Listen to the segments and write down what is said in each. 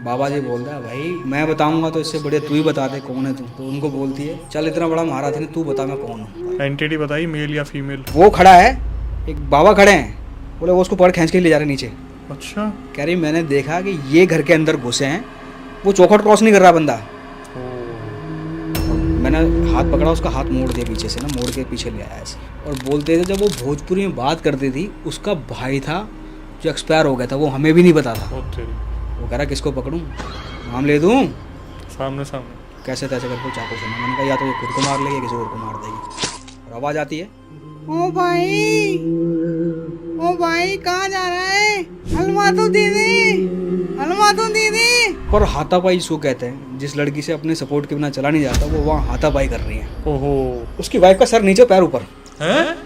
बाबा जी बोलता है भाई मैं बताऊंगा तो इससे बढ़िया तू ही बता दे कौन है तू। तो उनको बोलती है चल इतना बड़ा महारथी ने तू बता मैं कौन हूँ। एंटिटी बताइए, मेल या फीमेल? वो खड़ा है, एक बाबा खड़े हैं, बोले वो उसको पकड़ खींच के ले जा रहे नीचे। अच्छा। कह रही मैंने देखा कि ये घर के अंदर घुसे हैं, वो चौखट क्रॉस नहीं कर रहा बंदा। ओ। और मैंने हाथ पकड़ा, उसका हाथ मोड़ दिया पीछे से ना, मोड़ के पीछे ले आया ऐसे। और बोलते थे जब वो भोजपुरी में बात करती थी उसका भाई था जो एक्सपायर हो गया था, वो हमें भी नहीं पता था। ओ तेरी। वो कह रहा किसको पकड़ूं, नाम ले दूं, सामने सामने। कैसे तैसे करके चाकू से। मैंने कहा या तो ये खुद को मार लेगी या किसी और को मार देगी। और आवाज़ आती है ओ भाई, ओ भाई कहाँ जा रहा है, हलवा तो दे दे, हलवा तो दे दे। पर हाथापाई इसको कहते हैं, जिस लड़की से अपने सपोर्ट के बिना चला नहीं जाता वो वहाँ हाथापाई कर रही है। ओहो। उसकी वाइफ का सर नीचे पैर ऊपर। हैं?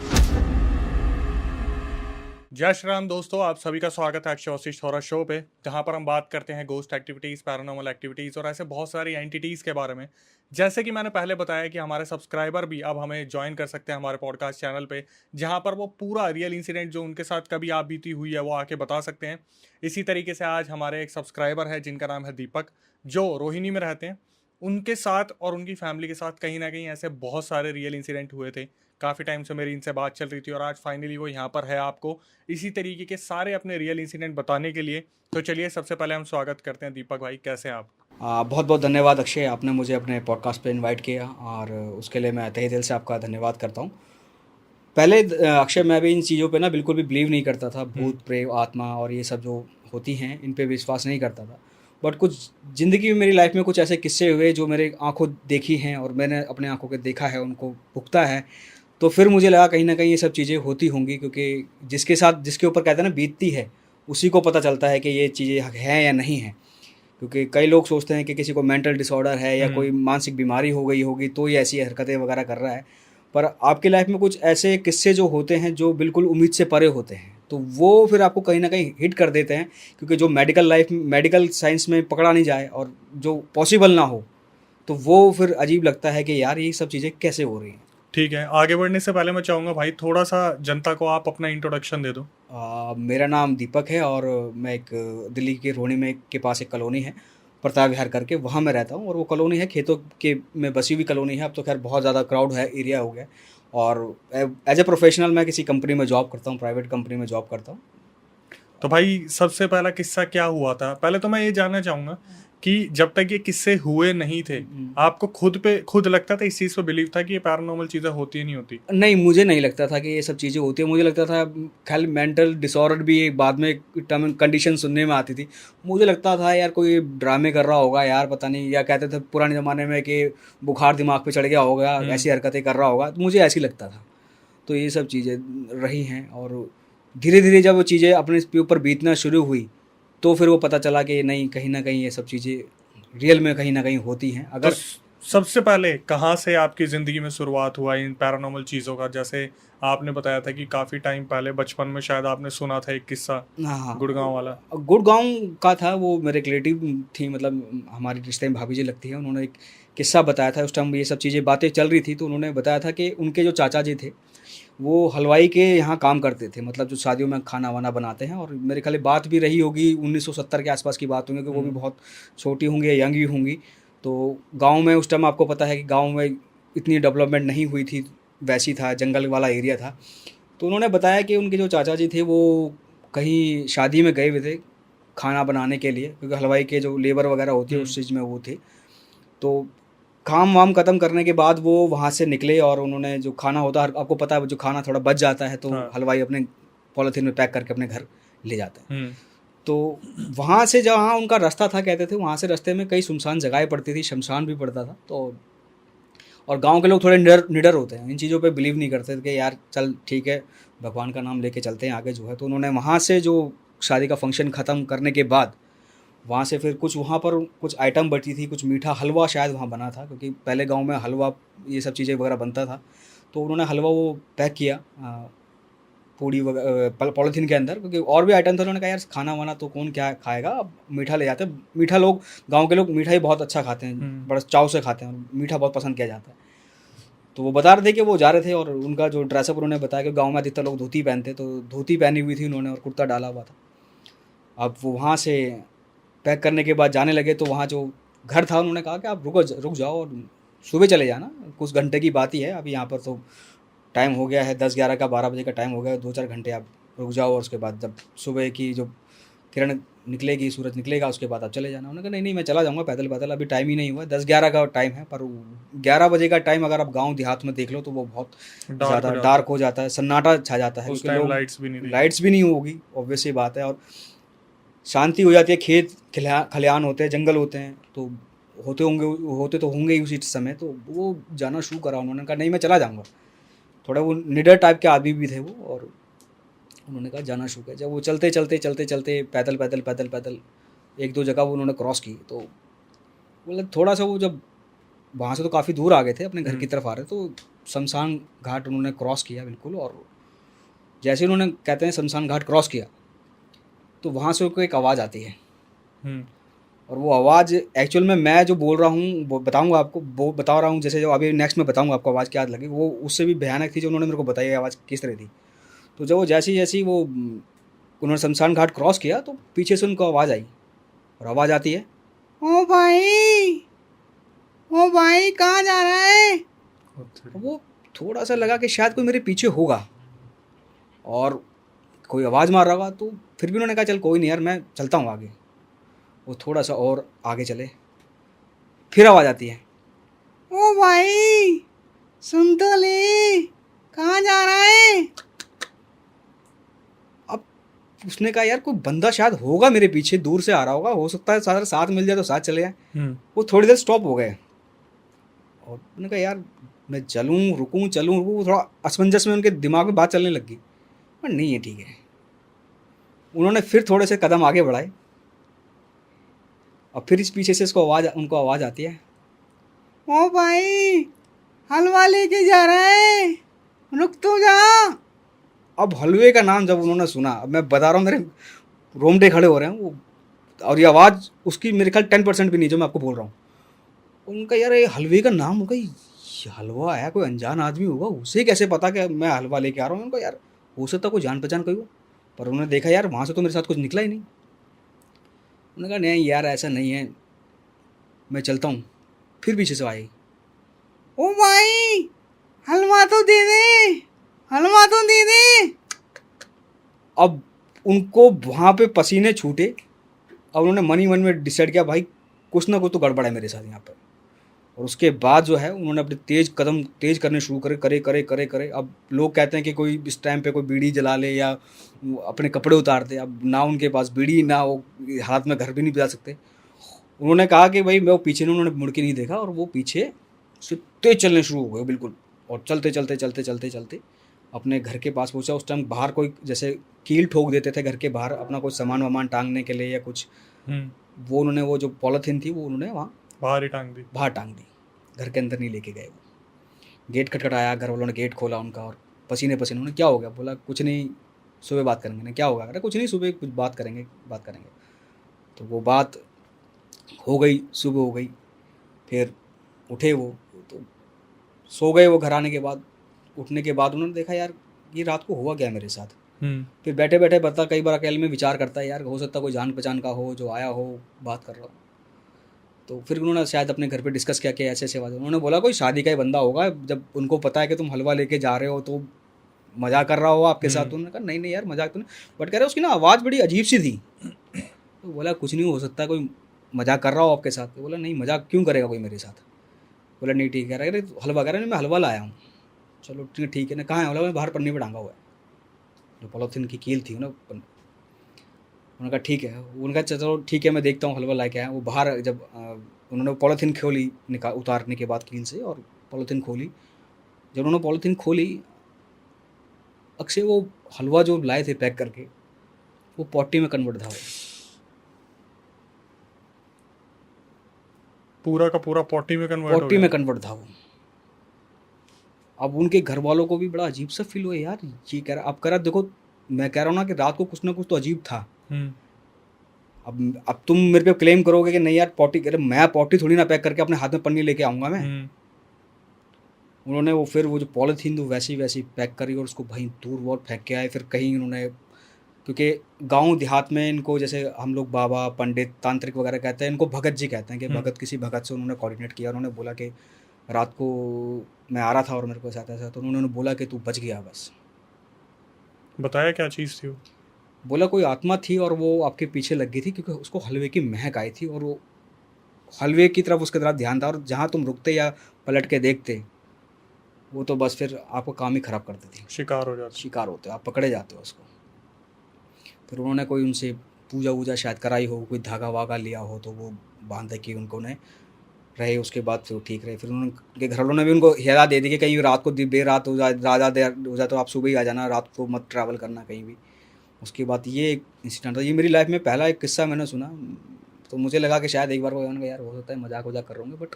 जय श्री राम दोस्तों, आप सभी का स्वागत है अक्षय वशिष्ठ हॉरर शो पे, जहां पर हम बात करते हैं गोस्ट एक्टिविटीज़, पैरानॉर्मल एक्टिविटीज़ और ऐसे बहुत सारी एंटिटीज़ के बारे में। जैसे कि मैंने पहले बताया कि हमारे सब्सक्राइबर भी अब हमें ज्वाइन कर सकते हैं हमारे पॉडकास्ट चैनल पे, जहां पर वो पूरा रियल इंसिडेंट जो उनके साथ कभी आप बीती हुई है वो आके बता सकते हैं। इसी तरीके से आज हमारे एक सब्सक्राइबर है जिनका नाम है दीपक, जो रोहिणी में रहते हैं। उनके साथ और उनकी फैमिली के साथ कहीं ना कहीं ऐसे बहुत सारे रियल इंसिडेंट हुए थे। काफ़ी टाइम से मेरी इनसे बात चल रही थी और आज फाइनली वो यहाँ पर है आपको इसी तरीके के सारे अपने रियल इंसिडेंट बताने के लिए। तो चलिए सबसे पहले हम स्वागत करते हैं दीपक भाई, कैसे हैं आप? बहुत बहुत धन्यवाद अक्षय, आपने मुझे अपने पॉडकास्ट पे इनवाइट किया और उसके लिए मैं तहे दिल से आपका धन्यवाद करता हूँ। पहले अक्षय मैं भी इन चीज़ों पे ना बिल्कुल भी बिलीव नहीं करता था, भूत प्रेत आत्मा और ये सब जो होती हैं इन पे विश्वास नहीं करता था। बट कुछ ज़िंदगी में मेरी लाइफ में कुछ ऐसे किस्से हुए जो मेरे आंखों देखी हैं और मैंने अपने आंखों के देखा है, उनको भुगता है। तो फिर मुझे लगा कहीं ना कहीं ये सब चीज़ें होती होंगी, क्योंकि जिसके साथ जिसके ऊपर कहते हैं ना बीतती है उसी को पता चलता है कि ये चीज़ें हैं या नहीं है। क्योंकि कई लोग सोचते हैं कि किसी को मेंटल डिसऑर्डर है या कोई मानसिक बीमारी हो गई होगी तो ये ऐसी हरकतें वगैरह कर रहा है। पर आपकी लाइफ में कुछ ऐसे किस्से जो होते हैं जो बिल्कुल उम्मीद से परे होते हैं, तो वो फिर आपको कहीं ना कहीं हिट कर देते हैं। क्योंकि जो मेडिकल साइंस में पकड़ा नहीं जाए और जो पॉसिबल ना हो, तो वो फिर अजीब लगता है कि यार ये सब चीज़ें कैसे हो रही हैं। ठीक है, आगे बढ़ने से पहले मैं चाहूँगा भाई थोड़ा सा जनता को आप अपना इंट्रोडक्शन दे दो। मेरा नाम दीपक है और मैं एक दिल्ली के रोहिणी में के पास एक कॉलोनी है प्रताप विहार करके, वहाँ मैं रहता हूँ। और वो कॉलोनी है खेतों के में बसी हुई कॉलोनी है। अब तो खैर बहुत ज़्यादा क्राउड है, एरिया हो गया। और एज ए प्रोफेशनल मैं किसी कंपनी में जॉब करता हूँ, प्राइवेट कंपनी में जॉब करता हूँ। तो भाई सबसे पहला किस्सा क्या हुआ था, पहले तो मैं ये जानना चाहूँगा कि जब तक ये किस्से हुए नहीं थे आपको खुद लगता था, इस चीज़ पे बिलीव था कि ये पैरानॉर्मल चीज़ें होती ही नहीं होती? नहीं, मुझे नहीं लगता था कि ये सब चीज़ें होती हैं। मुझे लगता था खाली मेंटल डिसऑर्डर भी एक बाद में टर्म एंड कंडीशन सुनने में आती थी। मुझे लगता था यार कोई ड्रामे कर रहा होगा यार, पता नहीं, या कहते थे पुराने ज़माने में कि बुखार दिमाग पे चढ़ गया होगा, ऐसी हरकतें कर रहा होगा, तो मुझे ऐसी लगता था। तो ये सब चीज़ें रही हैं। और धीरे धीरे जब वो चीज़ें अपने ऊपर बीतना शुरू हुई तो फिर वो पता चला कि नहीं, कहीं ना कहीं ये सब चीज़ें रियल में कहीं ना कहीं होती हैं। तो अगर सबसे पहले कहाँ से आपकी ज़िंदगी में शुरुआत हुआ इन पैरानॉर्मल चीज़ों का? जैसे आपने बताया था कि काफ़ी टाइम पहले बचपन में शायद आपने सुना था एक किस्सा, हाँ हाँ, गुड़गांव वाला। गुड़गांव का था। वो मेरे रिलेटिव थी, मतलब हमारी रिश्ते में भाभी जी लगती है। उन्होंने एक किस्सा बताया था, उस टाइम ये सब चीज़ें बातें चल रही थी। तो उन्होंने बताया था कि उनके जो चाचा जी थे वो हलवाई के यहाँ काम करते थे, मतलब जो शादियों में खाना वाना बनाते हैं। और मेरे ख्याल बात भी रही होगी 1970 के आसपास की बात होंगी, कि वो भी बहुत छोटी होंगी या यंग ही होंगी। तो गांव में उस टाइम आपको पता है कि गांव में इतनी डेवलपमेंट नहीं हुई थी, वैसी था, जंगल वाला एरिया था। तो उन्होंने बताया कि उनके जो चाचा जी थे वो कहीं शादी में गए हुए थे खाना बनाने के लिए, क्योंकि हलवाई के जो लेबर वगैरह होती है उस चीज़ में वो थे। तो काम वाम ख़त्म करने के बाद वो वहाँ से निकले और उन्होंने जो खाना होता है, आपको पता है जो खाना थोड़ा बच जाता है तो हाँ। हलवाई अपने पॉलीथीन में पैक करके अपने घर ले जाते हैं। हम्म। तो वहाँ से जहाँ उनका रास्ता था, कहते थे वहाँ से रास्ते में कई सुनसान जगहें पड़ती थी, शमशान भी पड़ता था। तो और गांव के लोग थोड़े निडर निडर होते हैं, इन चीज़ों पे बिलीव नहीं करते थे कि यार चल ठीक है, भगवान का नाम लेके चलते हैं आगे जो है। तो उन्होंने वहाँ से जो शादी का फंक्शन ख़त्म करने के बाद वहाँ से फिर कुछ वहाँ पर कुछ आइटम बची थी, कुछ मीठा हलवा शायद वहाँ बना था, क्योंकि पहले गांव में हलवा ये सब चीज़ें वगैरह बनता था। तो उन्होंने हलवा वो पैक किया पूड़ी वगैरह पॉलीथीन के अंदर, क्योंकि और भी आइटम था। उन्होंने कहा यार खाना वाना तो कौन क्या खाएगा, अब मीठा ले जाते हैं। मीठा लोग, गांव के लोग मीठा ही बहुत अच्छा खाते हैं, बड़ा चाव से खाते हैं और मीठा बहुत पसंद किया जाता है। तो वो बता रहे थे कि वो जा रहे थे और उनका जो ड्रेसअप उन्होंने बताया कि गांव में अधिकतर लोग धोती पहनते, तो धोती पहनी हुई थी उन्होंने और कुर्ता डाला हुआ था। अब वो वहाँ से पैक करने के बाद जाने लगे तो वहाँ जो घर था उन्होंने कहा कि आप रुक जाओ और सुबह चले जाना, कुछ घंटे की बात ही है, अभी यहाँ पर तो टाइम हो गया है 10-11 का, 12 बजे का टाइम हो गया है, 2-4 घंटे आप रुक जाओ और उसके बाद जब सुबह की जो किरण निकलेगी, सूरज निकलेगा, उसके बाद आप चले जाना। उन्होंने कहा नहीं नहीं मैं चला जाऊँगा पैदल पैदल, अभी टाइम ही नहीं हुआ है, 10-11 का टाइम है। पर 11 बजे का टाइम अगर आप गाँव देहात में देख लो तो वो बहुत डार्क ज़्यादा हो जाता डार्क हो जाता है, सन्नाटा छा जाता है, उस क्योंकि टाइम लोग लाइट्स भी नहीं थी। लाइट्स भी नहीं होगी, ऑब्वियस सी बात है। और शांति हो जाती है, खेत खलिहान होते हैं, जंगल होते हैं, तो होते तो होंगे ही उसी समय। तो वो जाना शुरू करा, उन्होंने कहा नहीं मैं चला जाऊँगा। थोड़ा वो निडर टाइप के आदमी भी थे वो, और उन्होंने कहा जाना शुरू किया। जब वो चलते चलते चलते चलते पैदल पैदल पैदल पैदल एक दो जगह वो उन्होंने क्रॉस की, तो मतलब थोड़ा सा वो जब वहाँ से तो काफ़ी दूर आ गए थे, अपने घर की तरफ आ रहे, तो शमशान घाट उन्होंने क्रॉस किया बिल्कुल। और जैसे उन्होंने कहते हैं शमशान घाट क्रॉस किया तो वहाँ से उनको एक आवाज़ आती है, और वो आवाज़ एक्चुअल में मैं जो बोल रहा हूँ वो बताऊँगा आपको, वो बता रहा हूँ जैसे जो अभी नेक्स्ट में बताऊँगा आपको आवाज़ क्या लगी, वो उससे भी भयानक थी जो उन्होंने मेरे को बताई आवाज़ किस तरह थी। तो जब वो जैसी जैसी वो उन्होंने शमशान घाट क्रॉस किया तो पीछे से उनको आवाज़ आई, और आवाज़ आती है, ओ भाई, ओ भाई कहाँ जा रहा है। तो वो थोड़ा सा लगा कि शायद कोई मेरे पीछे होगा और कोई आवाज़ मार रहा होगा, तो फिर भी उन्होंने कहा चल कोई नहीं यार मैं चलता हूँ आगे। वो थोड़ा सा और आगे चले, फिर आवाज़ आती है, ओ भाई सुन तो ले, कहाँ जा रहा है। अब उसने कहा यार कोई बंदा शायद होगा मेरे पीछे, दूर से आ रहा होगा, हो सकता है साथ मिल जाए तो साथ चले जाए। वो थोड़ी देर स्टॉप हो गए, और उन्होंने कहा यार मैं चलूँ रुकूँ चलूँ रुकूँ, थोड़ा असमंजस में उनके दिमाग में बात चलने लगी। पर नहीं है ठीक है। उन्होंने फिर थोड़े से कदम आगे बढ़ाए, और फिर इस पीछे से उनको आवाज़ आती है, ओ भाई हलवा लेके जा रहा है, रुक तो जा। अब हलवे का नाम जब उन्होंने सुना, अब मैं बता रहा हूँ मेरे रोमटे खड़े हो रहे हैं वो, और ये आवाज़ उसकी मेरे ख्याल 10% भी नहीं जो मैं आपको बोल रहा हूँ। उनका यार ये हलवे का नाम, उनका ये हलवा आया, कोई अनजान आदमी होगा, उसे कैसे पता कि मैं हलवा लेके आ रहा हूँ। उनका यार हो सकता कोई जान पहचान कोई हो, पर उन्होंने देखा यार वहाँ से तो मेरे साथ कुछ निकला ही नहीं। उन्होंने कहा नहीं यार ऐसा नहीं है, मैं चलता हूँ। फिर पीछे से आई, ओ भाई हलवा तो दे दे, हलवा तो दे दे। अब उनको वहाँ पे पसीने छूटे। अब उन्होंने मन ही मन में डिसाइड किया भाई कुछ ना कुछ तो गड़बड़ है मेरे साथ यहाँ पर। और उसके बाद जो है उन्होंने अपने कदम तेज करने शुरू करे। अब लोग कहते हैं कि कोई इस टाइम पे कोई बीड़ी जला ले या अपने कपड़े उतार दे, अब ना उनके पास बीड़ी ना वो हाथ में घर भी नहीं बजा सकते। उन्होंने कहा कि भाई मैं वो पीछे नहीं, उन्होंने मुड़ के नहीं देखा, और वो पीछे से तेज चलने शुरू हो गए बिल्कुल। और चलते चलते चलते चलते चलते अपने घर के पास पहुंचा। उस टाइम बाहर कोई जैसे कील ठोक देते थे घर के बाहर अपना कोई सामान वामान टांगने के लिए या कुछ, वो उन्होंने वो जो पॉलीथीन थी वो उन्होंने वहाँ बाहर टांग दी, घर के अंदर नहीं लेके गए। वो गेट खटखटाया, घर वालों ने गेट खोला उनका, और पसीने पसीने, उन्होंने क्या हो गया, बोला कुछ नहीं सुबह बात करेंगे। ना क्या होगा, अरे कुछ नहीं सुबह कुछ बात करेंगे। तो वो बात हो गई, सुबह हो गई, फिर उठे वो, तो सो गए वो। घर आने के बाद उठने के बाद उन्होंने देखा यार ये रात को हुआ क्या मेरे साथ। फिर बैठे बैठे बता कई बार अकेले में विचार करता है यार हो सकता कोई जान पहचान का हो जो आया हो बात कर रहा हो। तो फिर उन्होंने शायद अपने घर पे डिस्कस किया कि ऐसे ऐसे बात। उन्होंने बोला कोई शादी का ही बंदा होगा, जब उनको पता है कि तुम हलवा लेके जा रहे हो तो मजाक कर रहा हो आपके साथ। तो उन्होंने कहा नहीं नहीं यार मजाक तो नहीं, बट कह रहे उसकी ना आवाज़ बड़ी अजीब सी थी। तो बोला कुछ नहीं हो सकता कोई मजाक कर रहा हो आपके साथ। तो बोला नहीं मजाक क्यों करेगा कोई मेरे साथ। बोला नहीं ठीक है, अरे हलवा कह रहा नहीं मैं हलवा लाया हूँ। चलो ठीक है ना, कहाँ है, बोला मैं बाहर पन्नी पर टांगा हुआ है, जो पॉलीथीन की कील थी ना। उन्होंने कहा ठीक है, उनका चलो ठीक है मैं देखता हूँ हलवा लाके आया। वो बाहर जब उन्होंने पॉलीथीन खोली उतारने के बाद कील से, और पॉलीथीन खोली, जब उन्होंने पॉलीथीन खोली अक्षय वो हलवा जो लाए थे पैक करके वो पॉटी में कन्वर्ट था। वो पूरा का पूरा पॉटी में कन्वर्ट था वो। अब उनके घर वालों को भी बड़ा अजीब सा फील हुआ यार, ये कह रहा अब कह रहा देखो मैं कह रहा हूँ ना कि रात को कुछ ना कुछ तो अजीब था। अब तुम मेरे पे क्लेम करोगे कि नहीं यार पॉटी, अरे मैं पॉटी थोड़ी ना पैक करके अपने हाथ में पन्नी लेके आऊँगा मैं। उन्होंने वो फिर वो जो पॉलीथीन तो वैसी पैक करी और उसको वहीं दूर बहुत फेंक के आए। फिर कहीं उन्होंने क्योंकि गांव देहात में इनको जैसे हम लोग बाबा पंडित तांत्रिक वगैरह कहते हैं, इनको भगत जी कहते हैं कि भगत किसी भगत से उन्होंने कोऑर्डिनेट किया, उन्होंने बोला कि रात को मैं आ रहा था और मेरे को ऐसा तो उन्होंने बोला कि तू बच गया बस। बताया क्या चीज़ थी वो? बोला कोई आत्मा थी और वो आपके पीछे लग गई थी क्योंकि उसको हलवे की महक आई थी और वो हलवे की तरफ उसके तरफ ध्यान था, और जहाँ तुम रुकते या पलट के देखते वो तो बस फिर आपको काम ही ख़राब कर देती, शिकार हो जाता। शिकार होते हो आप, पकड़े जाते हो उसको। फिर उन्होंने कोई उनसे पूजा वूजा शायद कराई हो, कोई धागा वागा लिया हो तो वो बांधे कि उनको ने रहे, उसके बाद फिर वो ठीक रहे। फिर उनके घर वालों ने भी उनको हिदायत दे दी कि कहीं रात को देर रात हो जाए, ज़्यादा देर हो जाए तो आप सुबह ही आ जाना, रात को मत ट्रैवल करना कहीं भी। उसके बाद ये एक इंसिडेंट था, ये मेरी लाइफ में पहला एक किस्सा मैंने सुना। तो मुझे लगा कि शायद एक बार वो मैंने कहा यार हो सकता है मजाक वजाक कर रहा हूँ, बट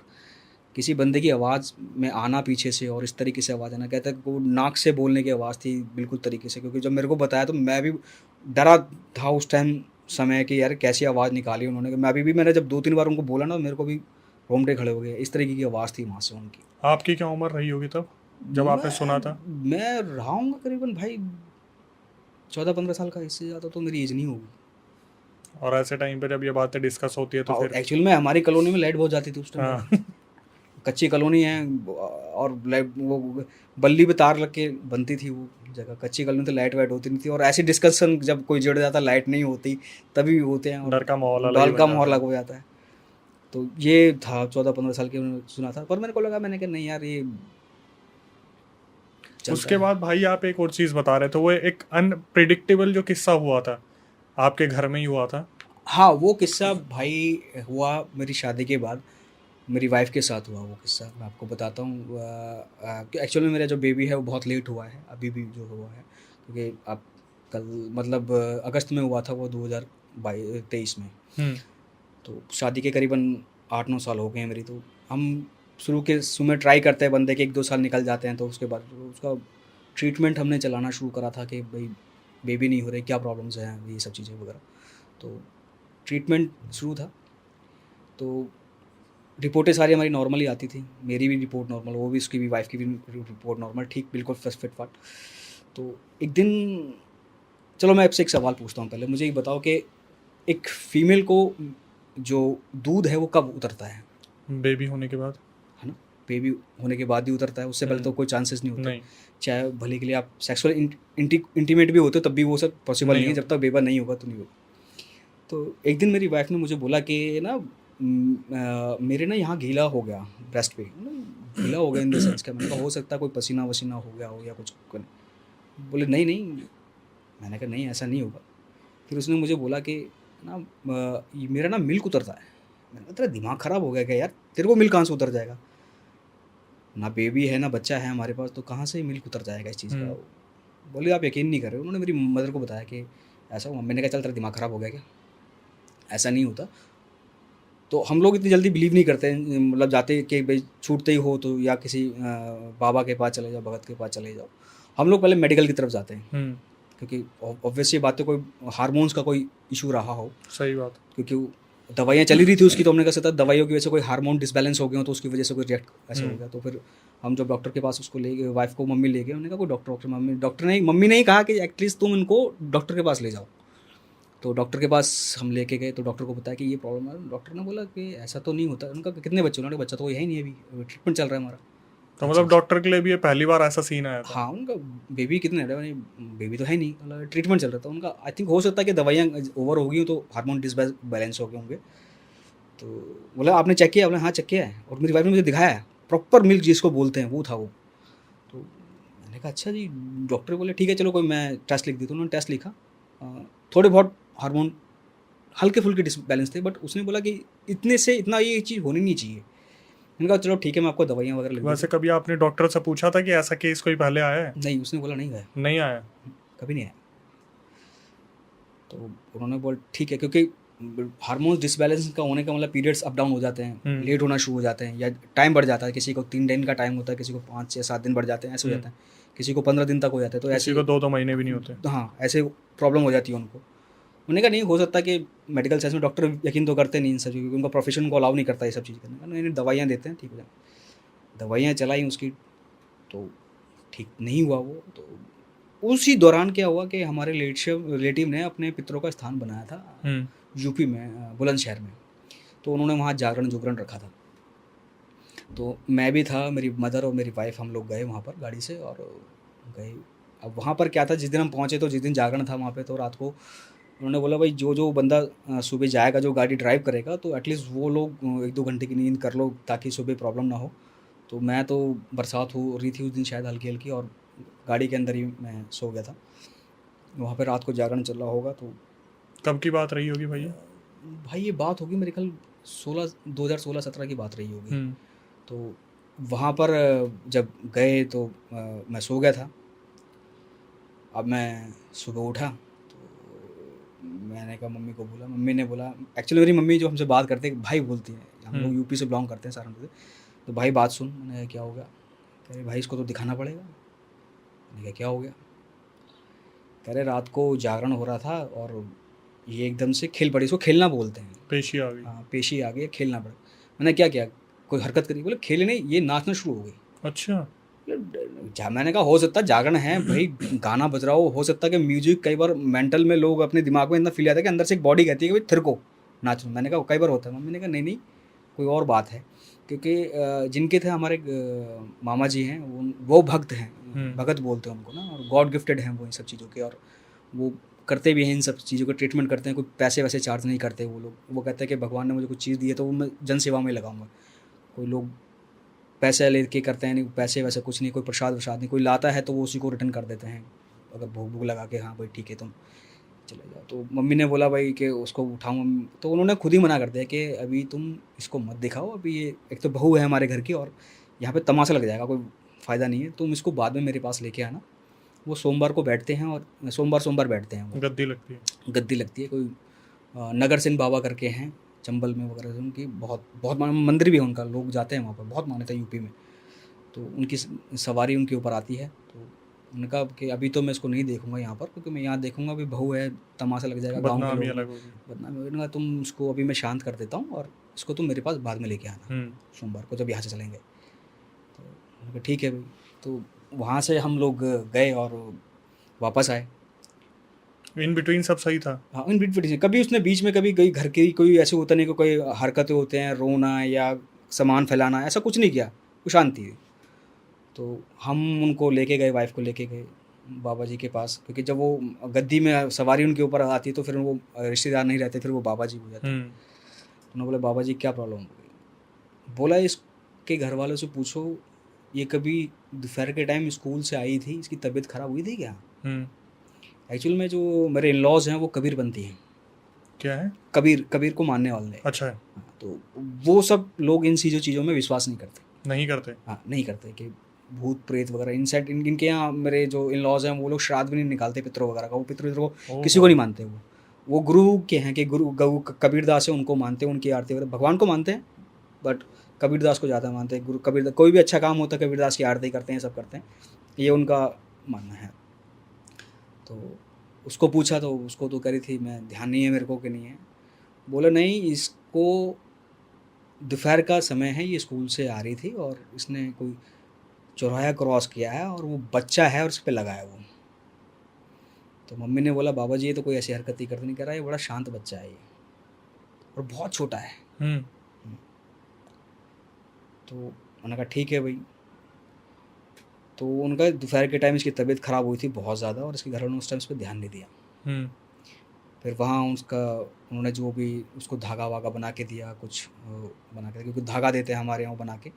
किसी बंदे की आवाज़ में आना पीछे से और इस तरीके से आवाज़ आना, कहता है वो नाक से बोलने की आवाज़ थी बिल्कुल तरीके से, क्योंकि जब मेरे को बताया तो मैं भी डरा था उस टाइम समय कि यार कैसी आवाज़ निकाली उन्होंने। कि मैं अभी भी, मैंने जब 2-3 बार उनको बोला ना मेरे को भी रोंगटे खड़े हो गए, इस तरीके की आवाज़ थी वहाँ से उनकी। आपकी क्या उम्र रही होगी तब जब आपने सुना था? मैं रहा हूँ करीबन भाई 14-15 साल का, इससे ज़्यादा तो मेरी एज नहीं होगी। और ऐसे टाइम पे जब ये बातें डिस्कस होती है तो फिर? एक्चुअल में हमारी कॉलोनी में लाइट बहुत जाती थी उस टाइम। हाँ। कच्ची कॉलोनी है और लाइट वो बल्ली पे तार लग के बनती थी वो जगह, कच्ची कॉलोनी तो लाइट वाइट होती नहीं थी। और ऐसी डिस्कशन जब कोई जुड़ जाता लाइट नहीं होती तभी होते हैं, और डर का माहौल अलग ही डर बन का जाता माहौल है। अलग हो जाता है। तो ये था 14-15 साल के मैंने सुना था, पर मेरे को लगा, मैंने कहा नहीं यार ये चलता उसके है। बाद भाई आप एक और चीज़ बता रहे थे, वो एक अनप्रिडिक्टेबल जो किस्सा हुआ था आपके घर में ही हुआ था। हाँ वो किस्सा भाई हुआ मेरी शादी के बाद, मेरी वाइफ के साथ हुआ वो किस्सा, मैं आपको बताता हूँ। एक्चुअली मेरा जो बेबी है वो बहुत लेट हुआ है अभी भी जो हुआ है, क्योंकि अब कल मतलब अगस्त में हुआ था वो 2023 में। हम्म। तो शादी के करीबन 8-9 साल हो गए हैं मेरी। तो हम शुरू के में ट्राई करते हैं बंदे के 1-2 साल निकल जाते हैं, तो उसके बाद उसका ट्रीटमेंट हमने चलाना शुरू करा था कि भाई बेबी नहीं हो रही, क्या प्रॉब्लम्स हैं, ये सब चीज़ें वगैरह। तो ट्रीटमेंट शुरू था, तो रिपोर्टें सारी हमारी नॉर्मल ही आती थी, मेरी भी रिपोर्ट नॉर्मल, वो भी, उसकी भी, वाइफ की भी रिपोर्ट नॉर्मल, ठीक बिल्कुल फिट फाट। तो एक दिन, चलो मैं आपसे एक सवाल पूछता हूँ, पहले मुझे ये बताओ कि एक फीमेल को जो दूध है वो कब उतरता है? बेबी होने के बाद। है ना, बेबी होने के बाद ही उतरता है, उससे पहले तो कोई चांसेस नहीं होता। नहीं। चाहे भले के लिए आप सेक्सुअल इंटीमेट भी होते हो तब भी वो सब पॉसिबल नहीं है, जब तक बेबा नहीं होगा तो नहीं होगा। तो एक दिन मेरी वाइफ ने मुझे बोला कि ना मेरे ना यहाँ गीला हो गया, ब्रेस्ट पे गीला हो गया इन द सेंस क्या, मैंने कहा हो सकता है कोई पसीना वसीना हो गया हो या कुछ। बोले नहीं नहीं, मैंने कहा नहीं ऐसा नहीं होगा। फिर उसने मुझे बोला कि ना ये मेरा ना मिल्क उतरता है। मैंने कहा तेरा दिमाग ख़राब हो गया क्या यार, तेरे को मिल्क कहाँ से उतर जाएगा, ना बेबी है ना बच्चा है हमारे पास, तो कहाँ से मिल्क उतर जाएगा इस चीज़ का। बोले आप यकीन नहीं कर रहे हो। उन्होंने मेरी मदर को बताया कि ऐसा हुआ। मैंने कहा चल तेरा दिमाग ख़राब हो गया क्या, ऐसा नहीं होता। तो हम लोग इतनी जल्दी बिलीव नहीं करते हैं, मतलब जाते कि भाई छूटते ही हो तो या किसी बाबा के पास चले जाओ, भगत के पास चले जाओ। हम लोग पहले मेडिकल की तरफ जाते हैं, क्योंकि ऑब्वियस ये बात है, कोई हार्मोन्स का कोई इशू रहा हो। सही बात। क्योंकि दवाइयाँ चली रही थी उसकी, तो हमने कहा सकता दवाइयों की वजह से कोई हार्मोन डिसबैलेंस हो गया हो, तो उसकी वजह से कोई रिएक्ट ऐसे हो गया। तो फिर हम जब डॉक्टर के पास उसको ले गए, वाइफ को मम्मी ले गए, उन्होंने कहा कोई डॉक्टर मम्मी ने ही कहा कि एटलीस्ट तुम इनको डॉक्टर के पास ले जाओ। तो डॉक्टर के पास हम लेके गए, तो डॉक्टर को बताया कि ये प्रॉब्लम है। डॉक्टर ने बोला कि ऐसा तो नहीं होता। उनका कितने बच्चे, उन्होंने बच्चा तो यही नहीं है, अभी ट्रीटमेंट चल रहा है हमारा। तो मतलब डॉक्टर के लिए भी ये पहली बार ऐसा सीन आया था? हाँ, उनका बेबी कितने है, बेबी तो है नहीं, मतलब ट्रीटमेंट चल रहा था उनका। आई थिंक हो सकता है कि दवाइयाँ ओवर हो गई हो, तो हार्मोन डिसबैलेंस हो गए होंगे। तो बोला आपने चेक किया? बोला हाँ चेक किया है, और मेरी वाइफ ने मुझे दिखाया है, प्रॉपर मिल्क जिसको बोलते हैं वो था वो। तो मैंने कहा अच्छा जी। डॉक्टर बोले ठीक है चलो, कोई मैं टेस्ट लिख दी। तो उन्होंने टेस्ट लिखा, थोड़े बहुत हार्मोन हल्के फुल्के डिसबैलेंस थे, बट उसने बोला कि इतने से इतना ये चीज़ होनी नहीं चाहिए। मैंने कहा चलो ठीक है, मैं आपको दवाइयाँ वगैरह लिख वैसे देता कभी आपने डॉक्टर से पूछा था कि ऐसा केस कोई पहले आया है? हूँ। नहीं, उसने बोला नहीं गया, नहीं आया। कभी नहीं आया। तो उन्होंने बोला ठीक है, क्योंकि हार्मोन्स डिसबैलेंस का होने का मतलब पीरियड्स अप डाउन हो जाते हैं, लेट होना शुरू हो जाते हैं, या टाइम बढ़ जाता है। किसी को 3 दिन का टाइम होता है, किसी को 5 या 7 दिन बढ़ जाते हैं, ऐसे हो जाता है। किसी को 15 दिन तक हो जाता है। तो किसी ऐसे को 2-2 महीने भी नहीं होते। हाँ, ऐसे प्रॉब्लम हो जाती है उनको। उन्होंने कहा नहीं हो सकता कि मेडिकल साइंस में डॉक्टर यकीन तो करते नहीं इन सब चीज़, क्योंकि उनका प्रोफेशन को अलाउ नहीं करता ये सब चीज़ करने का। नहीं दवाइयाँ देते हैं, ठीक हो जाए। दवाइयाँ चलाई उसकी, तो ठीक नहीं हुआ वो। तो उसी दौरान क्या हुआ कि हमारे रिलेटिव ने अपने पितरों का स्थान बनाया था यूपी में, बुलंदशहर में। तो उन्होंने वहाँ जागरण जुगरण रखा था। तो मैं भी था, मेरी मदर और मेरी वाइफ, हम लोग गए वहाँ पर गाड़ी से और गए। अब वहाँ पर क्या था, जिस दिन हम पहुँचे तो जिस दिन जागरण था वहाँ पे, तो रात को उन्होंने बोला भाई जो जो बंदा सुबह जाएगा, जो गाड़ी ड्राइव करेगा, तो एटलीस्ट वो लोग 1-2 घंटे की नींद कर लो ताकि सुबह प्रॉब्लम ना हो। तो मैं तो बरसात हो रही थी उस दिन शायद हल्की हल्की, और गाड़ी के अंदर ही मैं सो गया था। वहाँ पे रात को जागरण चल रहा होगा। तो कब की बात रही होगी भैया? भाई ये बात होगी मेरे ख्याल 2016-17 की बात रही होगी। तो वहाँ पर जब गए तो मैं सो गया था। अब मैं सुबह उठा तो मैंने कहा, मम्मी को बोला, मम्मी ने बोला, एक्चुअली मेरी मम्मी जो हमसे बात करते हैं भाई बोलती है, हम लोग यूपी से बिलोंग करते हैं सहारनपुर से। तो भाई बात सुन। मैंने कहा क्या हो गया? कह रहे भाई इसको तो दिखाना पड़ेगा। मैंने कहा क्या हो गया? कह रहे रात को जागरण हो रहा था और ये एकदम से खेल पड़ी, इसको खेलना बोलते हैं। पेशी आ गई। हाँ, पेशी आ गई, खेलना पड़ा। मैंने क्या किया, कोई हरकत करी? बोले खेले नहीं, ये नाचना शुरू हो गई। अच्छा। मैंने कहा हो सकता है जागरण है भाई, गाना बज रहा हो सकता है कि म्यूजिक, कई बार मेंटल में लोग अपने दिमाग में इतना फील आता है कि अंदर से एक बॉडी कहती है कि भाई थिरको नाचो। मैंने कहा कई बार होता है। मम्मी ने कहा नहीं नहीं, कोई और बात है। क्योंकि जिनके थे हमारे मामा जी हैं, वो भक्त हैं, भगत बोलते हैं उनको ना, और गॉड गिफ्टेड हैं वो इन सब चीज़ों के, और वो करते भी हैं इन सब चीज़ों का ट्रीटमेंट करते हैं। कोई पैसे वैसे चार्ज नहीं करते वो लोग। वो कहते हैं कि भगवान ने मुझे कुछ चीज़ दी है तो वो मैं जन सेवा में लगाऊंगा। कोई लोग पैसे लेके करते हैं नहीं, पैसे वैसे कुछ नहीं, कोई प्रसाद वसाद नहीं, कोई लाता है तो वो उसी को रिटर्न कर देते हैं, अगर भूख भूख लगा के, हाँ भाई ठीक है तुम चले जाओ। तो मम्मी ने बोला भाई कि उसको उठाऊँ, तो उन्होंने खुद ही मना कर दिया कि अभी तुम इसको मत दिखाओ, अभी ये एक तो बहू है हमारे घर की और यहाँ पे तमाशा लग जाएगा, कोई फ़ायदा नहीं है, तुम इसको बाद में मेरे पास लेके आना। वो सोमवार को बैठते हैं और सोमवार बैठते हैं। वो गद्दी लगती है। गद्दी लगती है। कोई नगर सेन बाबा करके हैं चंबल में वगैरह, उनकी बहुत बहुत मंदिर भी है उनका, लोग जाते हैं वहाँ पर, बहुत मान्यता है यूपी में। तो उनकी सवारी उनके ऊपर आती है। तो उन्होंने कहा कि अभी तो मैं इसको नहीं देखूंगा यहाँ पर, क्योंकि मैं यहाँ देखूंगा अभी बहू है, तमाशा लग जाएगा, गांव के बदनामी लोग अलग होगी। बदनामी। उन्होंने कहा तुम इसको अभी मैं शांत कर देता हूँ और इसको तुम मेरे पास बाद में लेके आना सोमवार को जब यहाँ से चलेंगे। तो उन्होंने कहा ठीक है भाई। तो वहाँ से हम लोग गए और वापस आए। इन बिटवीन सब सही था। हाँ, इन बीच कभी उसने बीच में कभी कहीं घर की कोई ऐसे होता नहीं कि कोई हरकतें होते हैं, रोना या सामान फैलाना, ऐसा कुछ नहीं किया, वो शांति थी। तो हम उनको लेके गए, वाइफ को लेके गए बाबा जी के पास, क्योंकि जब वो गद्दी में सवारी उनके ऊपर आती है तो फिर वो रिश्तेदार नहीं रहते, फिर वो बाबा जी हो जाते हैं। तो उन्होंने बोला बाबा जी क्या प्रॉब्लम हो गई? बोला इसके घर वालों से पूछो, ये कभी दोपहर के टाइम स्कूल से आई थी, इसकी तबीयत खराब हुई थी क्या? एक्चुअल में जो मेरे इन लॉज हैं वो कबीरपंथी हैं। क्या है? कबीर को मानने वाले हैं। अच्छा है। हाँ, तो वो सब लोग इन चीज़ों में विश्वास नहीं करते। नहीं करते। हाँ, नहीं करते कि भूत प्रेत वगैरह इनसेट इनके यहाँ मेरे जो इन लॉज हैं वो लोग श्राद्ध भी नहीं निकालते पितरों वगैरह का। वो पितरों को किसी को नहीं मानते। वो गुरु के हैं कि गुरु कबीरदास है, उनको मानते हैं, उनकी आरती वगैरह, भगवान को मानते हैं बट कबीरदास को ज़्यादा मानते हैं। गुरु कबीरदास, कोई भी अच्छा काम होता है कबीरदास की आरती करते हैं, सब करते हैं, ये उनका मानना है। तो उसको पूछा तो उसको तो कह रही थी मैं ध्यान नहीं है मेरे को कि नहीं है। बोला नहीं, इसको दोपहर का समय है, ये स्कूल से आ रही थी और इसने कोई चौराहा क्रॉस किया है और वो बच्चा है और उस पर लगा है वो। तो मम्मी ने बोला बाबा जी ये तो कोई ऐसी हरकत ही करते नहीं, कर रहा है, ये बड़ा शांत बच्चा है ये और बहुत छोटा है। तो उन्होंने कहा ठीक है भाई। तो उनका दोपहर के टाइम इसकी तबीयत ख़राब हुई थी बहुत ज़्यादा और इसके घर वालों ने उस टाइम इस पर ध्यान नहीं दिया। फिर वहाँ उन्होंने जो भी उसको धागा वागा बना के दिया, कुछ बना के, क्योंकि धागा देते हैं हमारे यहाँ बना के।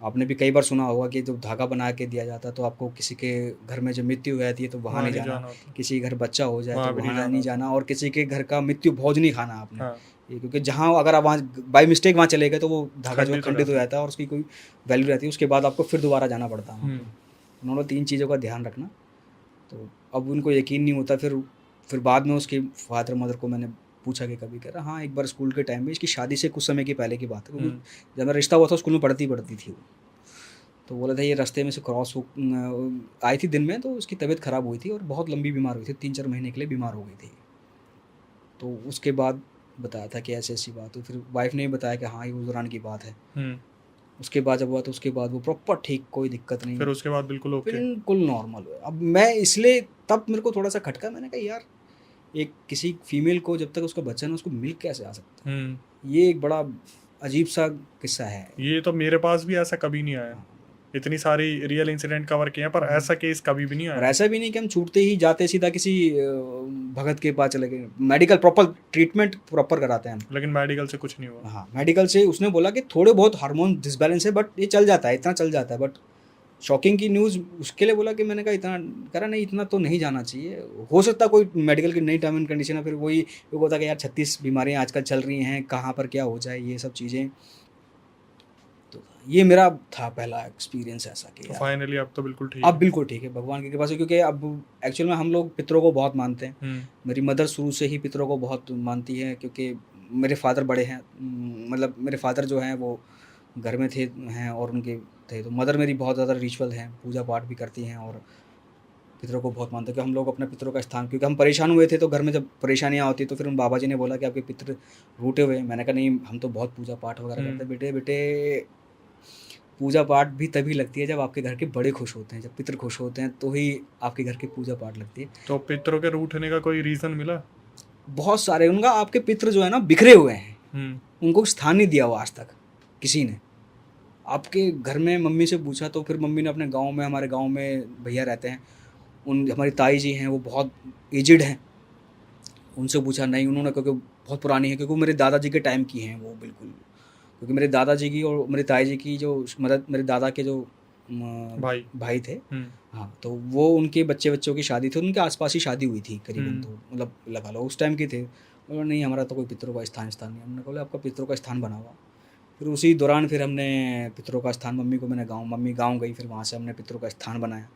आपने भी कई बार सुना होगा कि जब धागा बना के दिया जाता है तो आपको किसी के घर में जब मृत्यु हो जाती है तो वहाँ नहीं जाना, किसी के घर बच्चा हो जाए तो वहाँ नहीं जाना, और किसी के घर का मृत्यु भोज नहीं खाना आपने। ये क्योंकि जहाँ अगर आप वहाँ बाई मिस्टेक वहाँ चले गए तो वो धागा जो खंडित हो जाता है और उसकी कोई वैल्यू रहती है, उसके बाद आपको फिर दोबारा जाना पड़ता है। उन्होंने 3 चीज़ों का ध्यान रखना। तो अब उनको यकीन नहीं होता। फिर बाद में उसके फादर मदर को मैंने पूछा कि कभी, कह रहा हाँ एक बार स्कूल के टाइम में, इसकी शादी से कुछ समय की पहले की बात है, जब मेरा रिश्ता हुआ था स्कूल में पढ़ती थी वो। तो बोला था ये रास्ते में से क्रॉस आई थी दिन में, तो उसकी तबीयत ख़राब हुई थी और बहुत लंबी बीमार हुई थी, 3-4 महीने के लिए बीमार हो गई थी। तो उसके बाद बताया था कि ऐसी बात। तो फिर वाइफ ने भी बताया कि हाँ ये उस दौरान की बात है। उसके बाद जब हुआ तो उसके बाद वो प्रॉपर ठीक, कोई दिक्कत नहीं, फिर उसके बाद बिल्कुल ओके। बिल्कुल नॉर्मल हुआ। अब मैं इसलिए तब मेरे को थोड़ा सा खटका, मैंने कहा यार एक किसी फीमेल को जब तक उसका बच्चा ना उसको मिल्क कैसे आ सकता है, ये एक बड़ा अजीब सा किस्सा है। ये तो मेरे पास भी ऐसा कभी नहीं आया। इतनी सारी रियल इंसिडेंट कवर किए हैं पर ऐसा केस कभी भी नहीं और आया। ऐसा भी नहीं कि हम छूटते ही जाते सीधा किसी भगत के पास चले गए, मेडिकल प्रॉपर ट्रीटमेंट प्रॉपर कराते हैं हम। लेकिन मेडिकल से कुछ नहीं हुआ। हाँ, मेडिकल से उसने बोला कि थोड़े बहुत हार्मोन डिसबैलेंस है बट ये चल जाता है, इतना चल जाता है। बट शॉकिंग की न्यूज़ उसके लिए बोला कि मैंने कहा इतना, कह रहा नहीं इतना तो नहीं जाना चाहिए, हो सकता कोई मेडिकल की नई टर्म एंड कंडीशन है, फिर वही वो होता कि यार 36 बीमारियां आजकल चल रही हैं, कहाँ पर क्या हो जाए, ये सब चीज़ें। तो ये मेरा था पहला एक्सपीरियंस ऐसा कि तो यार फाइनली अब तो बिल्कुल ठीक अब है। बिल्कुल ठीक है भगवान की कृपा से, क्योंकि अब एक्चुअल में हम लोग पितरों को बहुत मानते हैं। मेरी मदर शुरू से ही पितरों को बहुत मानती है, क्योंकि मेरे फादर बड़े हैं, मतलब मेरे फादर जो हैं वो घर में थे हैं और उनके थे, तो मदर मेरी बहुत ज़्यादा रिचुअल हैं, पूजा पाठ भी करती हैं और पितरों को बहुत मानते हैं। कि हम लोग अपने पितरों का स्थान, क्योंकि हम परेशान हुए थे तो घर में जब परेशानियाँ होती तो फिर उन बाबा जी ने बोला कि आपके पितर रूठे हुए हैं। मैंने कहा नहीं, हम तो बहुत पूजा पाठ वगैरह करते हैं। बेटे बेटे पूजा पाठ भी तभी लगती है जब आपके घर के बड़े खुश होते हैं, जब पितर खुश होते हैं तो ही आपके घर की पूजा पाठ लगती है। तो पितरों के रूठने का कोई रीजन मिला? बहुत सारे उनका, आपके पितर जो है ना बिखरे हुए हैं, उनको स्थान नहीं दिया हुआ आज तक किसी ने। आपके घर में मम्मी से पूछा तो फिर मम्मी ने अपने गांव में, हमारे गांव में भैया रहते हैं, उन हमारी ताई जी हैं वो बहुत एजिड हैं, उनसे पूछा नहीं उन्होंने, क्योंकि बहुत पुरानी है, क्योंकि वो मेरे दादाजी के टाइम की हैं वो बिल्कुल। क्योंकि मेरे दादाजी की और मेरे ताई जी की जो मदद, मेरे दादा के जो भाई थे, हाँ, तो वो उनके बच्चे बच्चों की शादी थी, उनके आसपास ही शादी हुई थी करीबन, तो मतलब लगा लो उस टाइम की थे। और नहीं हमारा तो कोई पितरों का स्थान नहीं। हमने बोला आपका पितरों का स्थान बना हुआ। फिर उसी दौरान फिर हमने पितरों का स्थान, मम्मी को मैंने मम्मी गाँव गई, फिर वहाँ से हमने पितरों का स्थान बनाया।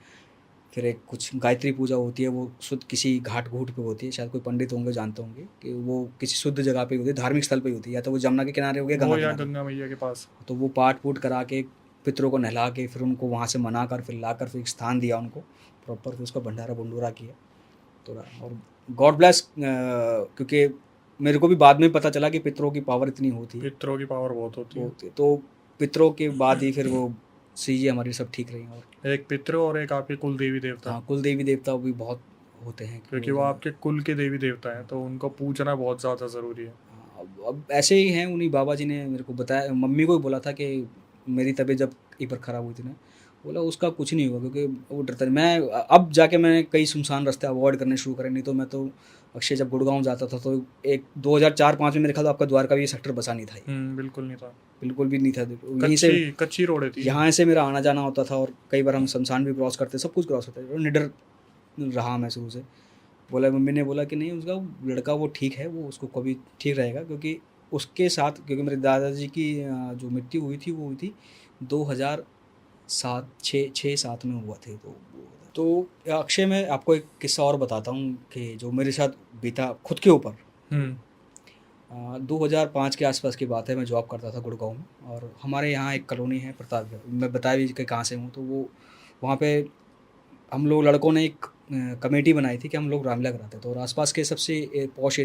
फिर एक कुछ गायत्री पूजा होती है, वो शुद्ध किसी घाट घूट पे होती है, शायद कोई पंडित होंगे जानते होंगे कि वो किसी शुद्ध जगह पे होती है, धार्मिक स्थल पे होती है, या तो वो जमुना के किनारे हो गया, वो गंगा या किनारे। गंगा मैया के पास। तो वो पाठ पूट करा के पितरों को नहला के फिर उनको वहाँ से मना कर फिर ला कर फिर एक स्थान दिया उनको प्रॉपर, फिर उसका भंडारा भंडूरा किया थोड़ा। और गॉड ब्लेस, क्योंकि मेरे को भी बाद में पता चला कि पितरों की पावर इतनी होती है, पितरों की पावर बहुत होती है। तो पितरों के बाद ही फिर वो चीज़ें हमारी सब ठीक रही। और एक पितरों और एक आपके कुल देवी देवता, हाँ, कुल देवी देवता भी बहुत होते हैं, क्योंकि वो आपके कुल के देवी देवता हैं तो उनको पूजना बहुत ज़्यादा ज़रूरी है। अब ऐसे ही हैं। उन्हीं बाबा जी ने मेरे को बताया, मम्मी को भी बोला था कि मेरी तबीयत जब एक बार ख़राब हुई थी ना, बोला उसका कुछ नहीं होगा, क्योंकि वो डरता है। मैं अब जाके मैंने कई सुनसान रास्ते अवॉइड करने शुरू करे, नहीं तो मैं तो अक्षय जब गुड़गांव जाता था तो एक 2004-05 में मेरे ख्याल आपका द्वारका भी सेक्टर बसा नहीं था ये, बिल्कुल नहीं था। बिल्कुल भी नहीं था। यहीं से कच्ची रोड थी। यहाँ से मेरा आना जाना होता था और कई बार हम शमशान भी क्रॉस करते, सब कुछ क्रॉस करते थे। निडर रहा मैं शुरू से। बोला, मम्मी ने बोला कि नहीं उसका लड़का वो ठीक है, वो उसको कभी ठीक रहेगा, क्योंकि उसके साथ, क्योंकि मेरे दादाजी की जो मृत्यु हुई थी वो हुई थी 2007 में हुआ थे। तो अक्षय, मैं आपको एक किस्सा और बताता हूँ कि जो मेरे साथ बीता खुद के ऊपर। 2005 के आसपास की बात है, मैं जॉब करता था गुड़गांव में, और हमारे यहाँ एक कॉलोनी है प्रतापगढ़, मैं बताया भी कि कहाँ से हूँ। तो वो वहाँ पे हम लोग लड़कों ने एक कमेटी बनाई थी कि हम लोग रामलीला कराते थे, और आसपास के सबसे पॉश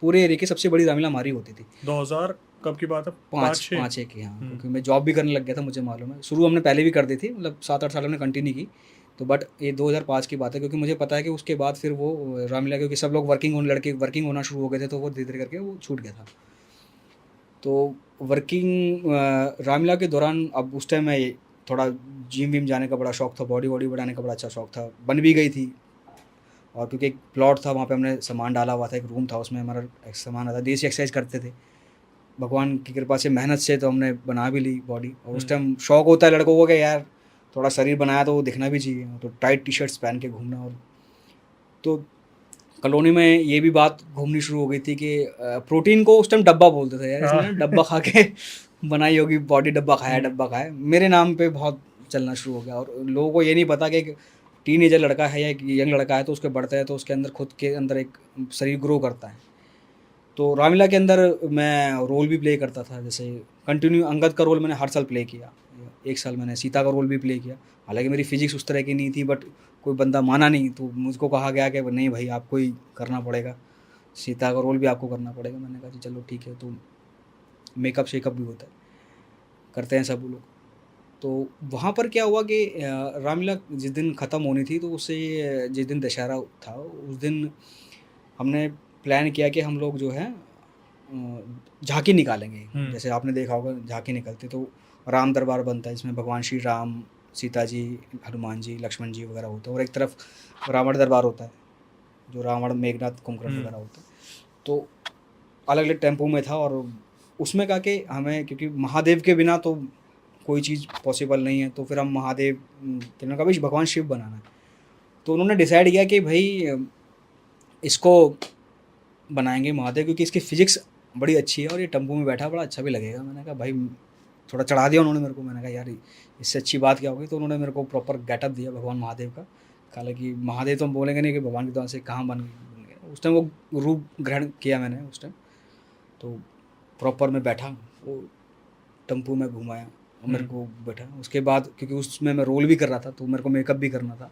पूरे एरिया की सबसे बड़ी रामलीला हमारी होती थी। 2000 कब की बात है? 5 एक, हाँ, क्योंकि मैं जॉब भी करने लग गया था, मुझे मालूम है। शुरू हमने पहले भी कर दी थी, मतलब 7-8 साल हमने कंटिन्यू की। तो बट ये 2005 की बात है, क्योंकि मुझे पता है कि उसके बाद फिर वो रामलीला, क्योंकि सब लोग लड़के वर्किंग होना शुरू हो गए थे, तो वो धीरे धीरे करके वो छूट गया था। तो वर्किंग रामलीला के दौरान, अब उस टाइम मैं थोड़ा जिम विम जाने का बड़ा शौक था, बॉडी बढ़ाने का बड़ा अच्छा शौक था, बन भी गई थी। और क्योंकि एक प्लॉट था वहाँ पे हमने सामान डाला हुआ था, एक रूम था, उसमें हमारा सामान आता, देसी एक्सरसाइज करते थे, भगवान की कृपा से मेहनत से तो हमने बना भी ली बॉडी। और उस टाइम शौक होता है लड़कों को कि यार थोड़ा शरीर बनाया तो वो दिखना भी चाहिए, तो टाइट टी शर्ट्स पहन के घूमना। और तो कॉलोनी में ये भी बात घूमनी शुरू हो गई थी कि प्रोटीन को उस टाइम डब्बा बोलते थे, यार इसने ना डब्बा खा के बनाई होगी बॉडी, डब्बा खाया मेरे नाम पे बहुत चलना शुरू हो गया। और लोगों को ये नहीं पता कि टीनेजर लड़का है या एक यंग लड़का है, तो उसके बढ़ता है तो उसके अंदर खुद के अंदर एक शरीर ग्रो करता है। तो रामलीला के अंदर मैं रोल भी प्ले करता था, जैसे कंटिन्यू अंगद का रोल मैंने हर साल प्ले किया। एक साल मैंने सीता का रोल भी प्ले किया, हालांकि मेरी फिजिक्स उस तरह की नहीं थी, बट कोई बंदा माना नहीं, तो मुझको कहा गया कि नहीं भाई आपको ही करना पड़ेगा, सीता का रोल भी आपको करना पड़ेगा। मैंने कहा जी चलो ठीक है। तो मेकअप शेकअप भी होता है। करते हैं सब लोग। तो वहाँ पर क्या हुआ कि रामलीला जिस दिन ख़त्म होनी थी तो उससे जिस दिन दशहरा था उस दिन हमने प्लान किया कि हम लोग जो है झांकी निकालेंगे। जैसे आपने देखा होगा झांकी निकलती तो राम दरबार बनता है, इसमें भगवान श्री राम, सीता जी, हनुमान जी, लक्ष्मण जी वगैरह होते हैं, और एक तरफ रावण दरबार होता है जो रावण, मेघनाथ, कुंभकर्ण वगैरह होते हैं। तो अलग अलग टेम्पो में था, और उसमें कहा कि हमें, क्योंकि महादेव के बिना तो कोई चीज़ पॉसिबल नहीं है, तो फिर हम महादेव कहने का भाई भगवान शिव बनाना है। तो उन्होंने डिसाइड किया कि भाई इसको बनाएंगे महादेव, क्योंकि इसकी फिजिक्स बड़ी अच्छी है और ये टेम्पो में बैठा बड़ा अच्छा भी लगेगा। मैंने कहा भाई, थोड़ा चढ़ा दिया उन्होंने मेरे को। मैंने कहा यार इससे अच्छी बात क्या होगी। तो उन्होंने मेरे को प्रॉपर गेटअप दिया भगवान महादेव का। हालांकि महादेव तो हम बोलेंगे नहीं कि भगवान की तरह से कहाँ बन गए, उस टाइम वो रूप ग्रहण किया मैंने उस टाइम। तो प्रॉपर मैं बैठा, वो टेम्पो में घुमाया और मेरे को बैठा। उसके बाद क्योंकि उसमें मैं रोल भी कर रहा था तो मेरे को मेकअप भी करना था।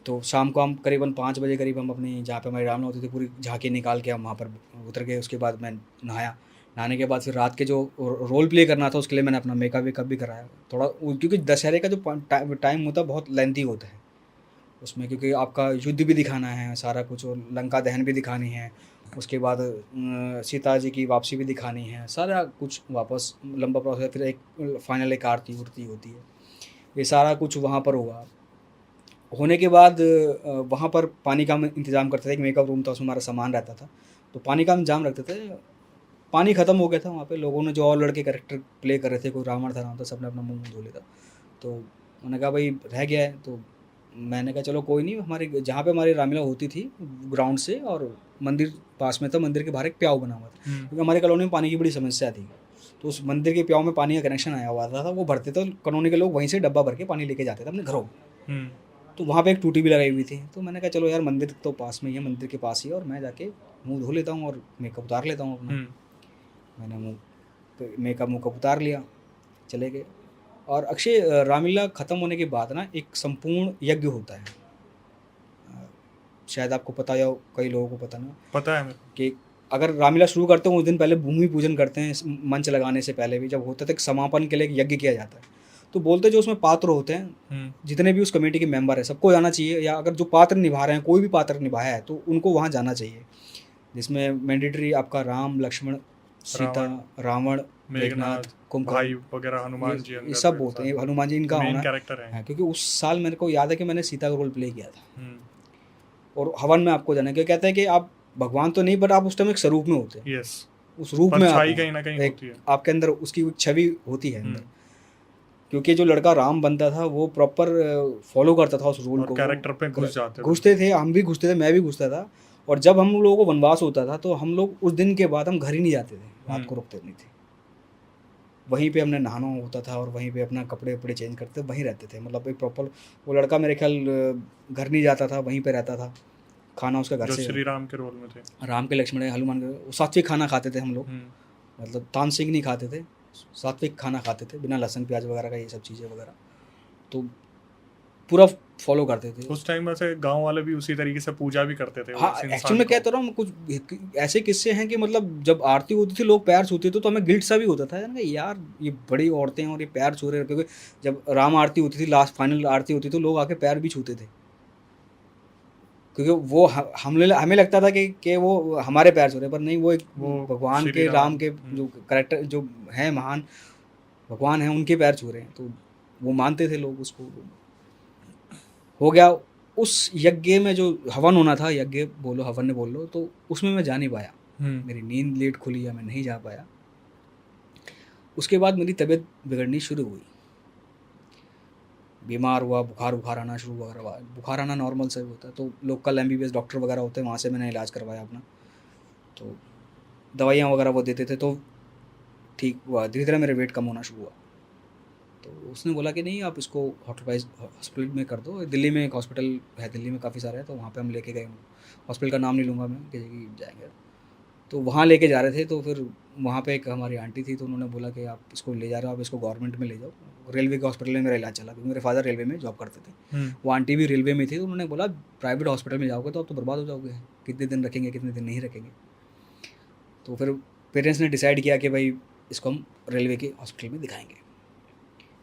तो शाम को हम करीबन 5 बजे करीब हम अपनी जहाँ पे हमारी रामलीला होती थी पूरी झांकी निकाल के हम वहाँ पर उतर गए। उसके बाद मैं नहाया, नहाने के बाद फिर रात के जो रोल प्ले करना था उसके लिए मैंने अपना मेकअप वेकअप भी कराया थोड़ा, क्योंकि दशहरे का जो टाइम होता है बहुत लेंथी होता है उसमें, क्योंकि आपका युद्ध भी दिखाना है सारा कुछ, और लंका दहन भी दिखानी है। उसके बाद सीता जी की वापसी भी दिखानी है, सारा कुछ वापस लंबा प्रोसेस, फिर एक फाइनल एक आरती उरती होती है। ये सारा कुछ वहाँ पर हुआ। होने के बाद वहाँ पर पानी का हम इंतज़ाम करते थे। एक मेकअप रूम था, उसमें हमारा सामान रहता था, तो पानी का हम इंतजाम रखते थे। पानी ख़त्म हो गया था वहाँ पे। लोगों ने जो और लड़के कैरेक्टर प्ले कर रहे थे, कोई रावण था, राम था, सबने अपना मुंह धो लिया था। तो उन्होंने कहा भाई रह गया है। तो मैंने कहा चलो कोई नहीं, हमारे जहाँ पे हमारी रामलीला होती थी ग्राउंड से और मंदिर पास में था, मंदिर के बाहर एक प्याऊ बना हुआ था, क्योंकि हमारे कॉलोनी में पानी की बड़ी समस्या थी। तो उस मंदिर के प्याऊ में पानी का कनेक्शन आया हुआ था, वो भरते थे, कॉलोनी के लोग वहीं से डब्बा भर के पानी लेके जाते थे अपने घरों। तो वहाँ पे एक टूटी भी लगाई हुई थी। तो मैंने कहा चलो यार मंदिर तो पास में ही है, मंदिर के पास ही है, और मैं जाके मुंह धो लेता हूँ और मेकअप उतार लेता हूँ अपना। मैंने मेकअप मुकअप उतार लिया, चले गए। और अक्षय, रामलीला ख़त्म होने के बाद ना एक संपूर्ण यज्ञ होता है, शायद आपको पता या कई लोगों को पता ना, पता है मेरे कि अगर रामलीला शुरू करते हैं उस दिन पहले भूमि पूजन करते हैं, मंच लगाने से पहले भी जब होता था, समापन के लिए यज्ञ किया जाता है। तो बोलते जो उसमें पात्र होते हैं, जितने भी उस कमेटी के मेंबर हैं, सबको जाना चाहिए, या अगर जो पात्र निभा रहे हैं, कोई भी पात्र निभाया है तो उनको वहाँ जाना चाहिए, जिसमें मैंडेटरी आपका राम, लक्ष्मण, सीता, रावण, मेघनाथ, भाई कुंभकर्ण, वगैरह, हनुमान जी ये सब बोलते हैं। हनुमान जी इनका मेन होना कैरेक्टर है। क्योंकि उस साल मेरे को याद है कि मैंने सीता का रोल प्ले किया था। और हवन में आपको जाना, क्या कहते हैं कि आप भगवान तो नहीं, बट आप उस टाइम एक स्वरूप में होते हैं। यस, उस रूप में आप परछाई हैं। कहीं ना कहीं एक होती है। आपके अंदर उसकी एक छवि होती है अंदर। क्योंकि जो लड़का राम बनता था वो प्रॉपर फॉलो करता था उस रूल और को, कैरेक्टर पे घुस जाते थे। घुसते थे, हम भी घुसते थे, मैं भी घुसता था। और जब हम लोगों को वनवास होता था तो हम लोग उस दिन के बाद हम घर ही नहीं जाते थे, रात को रुकते नहीं थे। वहीं पे हमने नहाना होता था और वहीं पे अपना कपड़े वपड़े चेंज करते वहीं रहते थे। मतलब एक प्रॉपर, वो लड़का मेरे ख्याल घर नहीं जाता था, वहीं पे रहता था। खाना उसका घर जो से, श्री राम के रोल में थे, राम के, लक्ष्मण के, हनुमान के, सात्विक खाना खाते थे हम लोग। मतलब तानसेन नहीं खाते थे, सात्विक खाना खाते थे, बिना लहसुन प्याज वगैरह का, ये सब चीज़ें वगैरह तो पूरा फॉलो करते थे। उस टाइम वैसे गांव वाले भी उसी तरीके से पूजा भी करते थे। हाँ, एक्चुअली मैं कहता रहा हूँ, कुछ ऐसे किस्से हैं कि मतलब जब आरती होती थी लोग पैर छूते थे तो हमें गिल्ट सा भी होता था यार ये बड़ी औरतें हैं और ये पैर छू रहे हैं। क्योंकि जब राम आरती होती थी, लास्ट फाइनल आरती होती थी, तो लोग आके पैर भी छूते थे, क्योंकि वो हमें लगता था कि वो हमारे पैर छू रहे, पर नहीं, वो एक भगवान के, राम के जो करेक्टर जो हैं महान भगवान हैं, उनके पैर छू रहे हैं। तो वो मानते थे लोग उसको। हो गया। उस यज्ञ में जो हवन होना था, यज्ञ बोलो, हवन ने बोल लो, तो उसमें मैं जा नहीं पाया। मेरी नींद लेट खुली या मैं नहीं जा पाया। उसके बाद मेरी तबीयत बिगड़नी शुरू हुई, बीमार हुआ, बुखार आना शुरू हुआ। बुखार आना नॉर्मल से होता है, तो लोकल MBBS डॉक्टर वगैरह होते हैं, वहाँ से मैंने इलाज करवाया अपना। तो दवाइयाँ वगैरह वो देते थे, तो ठीक हुआ। धीरे धीरे मेरे वेट कम होना शुरू हुआ। तो उसने बोला कि नहीं, आप इसको हॉस्पिटल में कर दो। दिल्ली में एक हॉस्पिटल है, दिल्ली में काफ़ी सारे हैं, तो वहाँ पे हम लेके गए। हॉस्पिटल का नाम नहीं लूँगा मैं, कि जाएंगे। तो वहाँ लेके जा रहे थे, तो फिर वहाँ पे एक हमारी आंटी थी, तो उन्होंने बोला कि आप इसको ले जा रहे हो, आप इसको गवर्नमेंट में ले जाओ। रेलवे के हॉस्पिटल में मेरा इलाज चला, क्योंकि मेरे फादर रेलवे में जॉब करते थे। वो आंटी भी रेलवे में थी, तो उन्होंने बोला प्राइवेट हॉस्पिटल में जाओगे तो आप तो बर्बाद हो जाओगे, कितने दिन रखेंगे, कितने दिन नहीं रखेंगे। तो फिर पेरेंट्स ने डिसाइड किया कि भाई इसको हम रेलवे के हॉस्पिटल में दिखाएंगे।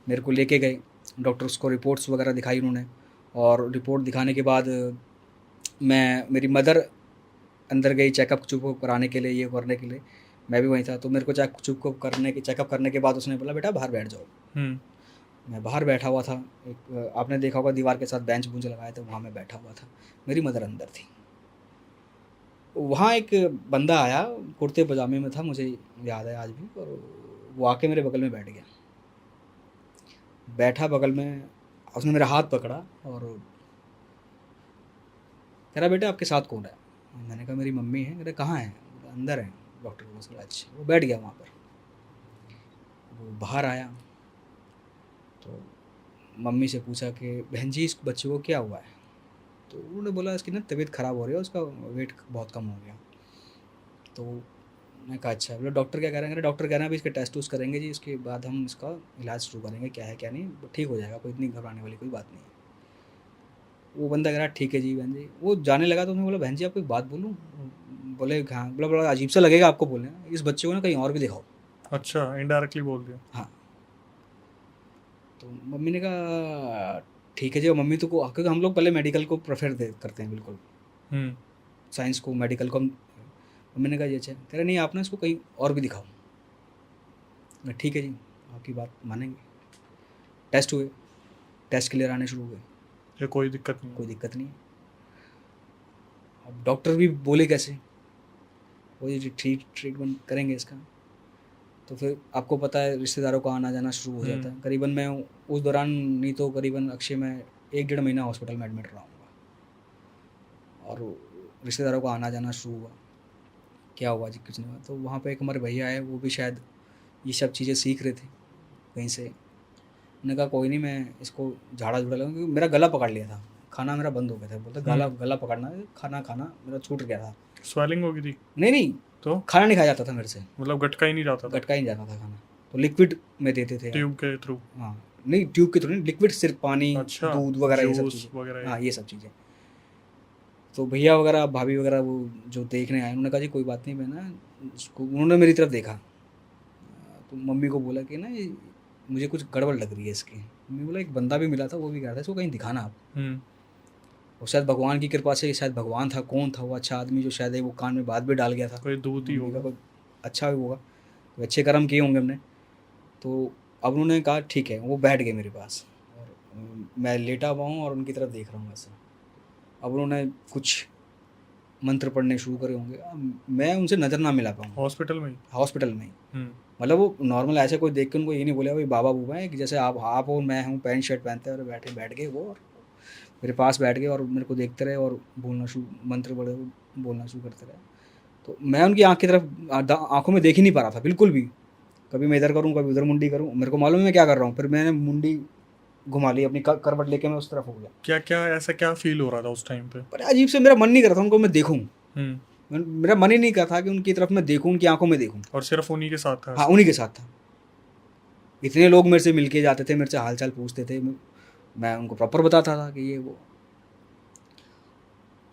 मेरे को लेके गए, डॉक्टर उसको रिपोर्ट्स वगैरह दिखाई उन्होंने, और रिपोर्ट दिखाने के बाद मेरी मदर अंदर गई चेकअप कराने के लिए, ये करने के लिए। मैं भी वहीं था, तो मेरे को चेकअप करने के बाद उसने बोला बेटा बाहर बैठ जाओ। मैं बाहर बैठा हुआ था, एक आपने देखा होगा दीवार के साथ बेंच बूंच लगाए थे, वहाँ मैं बैठा हुआ था, मेरी मदर अंदर थी। वहाँ एक बंदा आया, कुर्ते पजामे में था, मुझे याद है आज भी, और वो आके मेरे बगल में बैठ गया। बैठा बगल में, उसने मेरा हाथ पकड़ा और कह रहा बेटा आपके साथ कौन है? मैंने कहा मेरी मम्मी है। कह रहा कहाँ है? बोला, अंदर है। डॉक्टर को बोला अच्छा। वो बैठ गया वहाँ पर। वो बाहर आया तो मम्मी से पूछा कि बहन जी इस बच्चे को क्या हुआ है? तो उन्होंने बोला इसकी ना तबीयत ख़राब हो रही है, उसका वेट बहुत कम हो गया। तो मैंने कहा अच्छा। बोला डॉक्टर क्या कह रहे हैं? डॉक्टर कह रहे हैं अभी इसके टेस्ट उस्ट करेंगे जी, इसके बाद हम इसका इलाज शुरू करेंगे, क्या है क्या नहीं, ठीक हो जाएगा, कोई इतनी घबराने वाली कोई बात नहीं है। वो बंदा कह रहा ठीक है जी बहन जी। वो जाने लगा तो उसने बोला बहन जी आपको एक बात बोलूँ? बोले हाँ। बोला बड़ा अजीब सा लगेगा आपको बोलने, इस बच्चे को ना कहीं और भी दिखाओ। अच्छा, इनडायरेक्टली बोल दिया। हाँ। तो मम्मी ने कहा ठीक है जी। और मम्मी तो को, क्योंकि हम लोग पहले मेडिकल को प्रेफर करते हैं बिल्कुल, साइंस को, मेडिकल को। मम्मी ने कहा ये अच्छा। कह रहे नहीं आप ना इसको कहीं और भी दिखाओ। मैं ठीक है जी, आपकी बात मानेंगे। टेस्ट हुए, टेस्ट क्लियर आने शुरू हुए, ये कोई दिक्कत नहीं कोई दिक्कत नहीं है। अब डॉक्टर भी बोले कैसे, वो ये ट्रीटमेंट करेंगे इसका। तो फिर आपको पता है रिश्तेदारों का आना जाना शुरू हो जाता है। करीबन मैं उस दौरान, नहीं तो करीबन अक्षय मैं 1-1.5 महीना हॉस्पिटल में एडमिट रहा हूँगा, और रिश्तेदारों का आना जाना शुरू हुआ। क्या हुआ जी? कुछ नहीं हुआ। तो वहाँ पे एक हमारे भैया आए, वो भी शायद ये सब चीज़ें सीख रहे थे कहीं से। उन्होंने कहा कोई नहीं, मैं इसको झाड़ा झूड़ा लगा, क्योंकि मेरा गला पकड़ लिया था, खाना मेरा बंद हो गया था। बोलते गला पकड़ना है, खाना मेरा छूट गया था। स्वेलिंग हो गई थी नहीं तो खाना नहीं खाया जाता था मेरे से, मतलब गटका ही नहीं जाता था? गटका ही नहीं जाता था खाना। तो लिक्विड में देते थे। ट्यूब के थ्रू? हाँ नहीं, ट्यूब के थ्रू नहीं, लिक्विड, सिर्फ पानी, अच्छा, दूध वगैरह, ये सब जूस चीज़ें। वगैरह। हाँ ये सब चीज़ें। तो भैया वगैरह भाभी वगैरह वो जो देखने आए, उन्होंने कहा जी कोई बात नहीं, मैं ना उसको, उन्होंने मेरी तरफ देखा तो मम्मी को बोला कि ना ये मुझे कुछ गड़बड़ लग रही है इसकी। मम्मी बोला एक बंदा भी मिला था, वो भी कह रहा था इसको कहीं दिखाना आप। और शायद भगवान की कृपा से, शायद भगवान था, कौन था वो अच्छा आदमी जो शायद वो कान में बात भी डाल गया था। कोई दूध ही मम्मी का होगा। कोई अच्छा भी होगा, कोई अच्छे कर्म किए होंगे हमने। तो अब उन्होंने कहा ठीक है। वो बैठ गए मेरे पास, और मैं लेटा हुआ हूँ और उनकी तरफ देख रहा हूँ ऐसा। अब उन्होंने कुछ मंत्र पढ़ने शुरू करे होंगे, अब मैं उनसे नज़र ना मिला पाऊँ। हॉस्पिटल में ही? हॉस्पिटल में ही। मतलब वो नॉर्मल ऐसे कोई देख के उनको ये नहीं बोला भाई बाबा बूबा है, कि जैसे आप और मैं हूँ, पैंट शर्ट पहनते हैं, और बैठ गए वो, और मेरे पास बैठ गए और मेरे को देखते रहे और मंत्र बड़े बोलना शुरू करते रहे। तो मैं उनकी आँख की तरफ आँखों में देख ही नहीं पा रहा था बिल्कुल भी। कभी मैं इधर करूँ, कभी उधर मुंडी करूँ, मेरे को मालूम है मैं क्या कर रहा हूँ। फिर मैंने मुंडी घुमा ली अपनी, करवट लेके मैं उस तरफ हो गया। क्या क्या ऐसा क्या फील हो रहा था उस टाइम पे? पर अजीब से मेरा मन नहीं कर रहा था उनको मैं देखूँ। मेरा मन ही नहीं कर था कि उनकी तरफ मैं देखूँ, उनकी आंखों में देखूँ। और सिर्फ उन्हीं के साथ था? हाँ उन्हीं के साथ था। इतने लोग मेरे से मिलके जाते थे, मेरे से हाल चाल पूछते थे, मैं उनको प्रॉपर बताता था कि ये वो।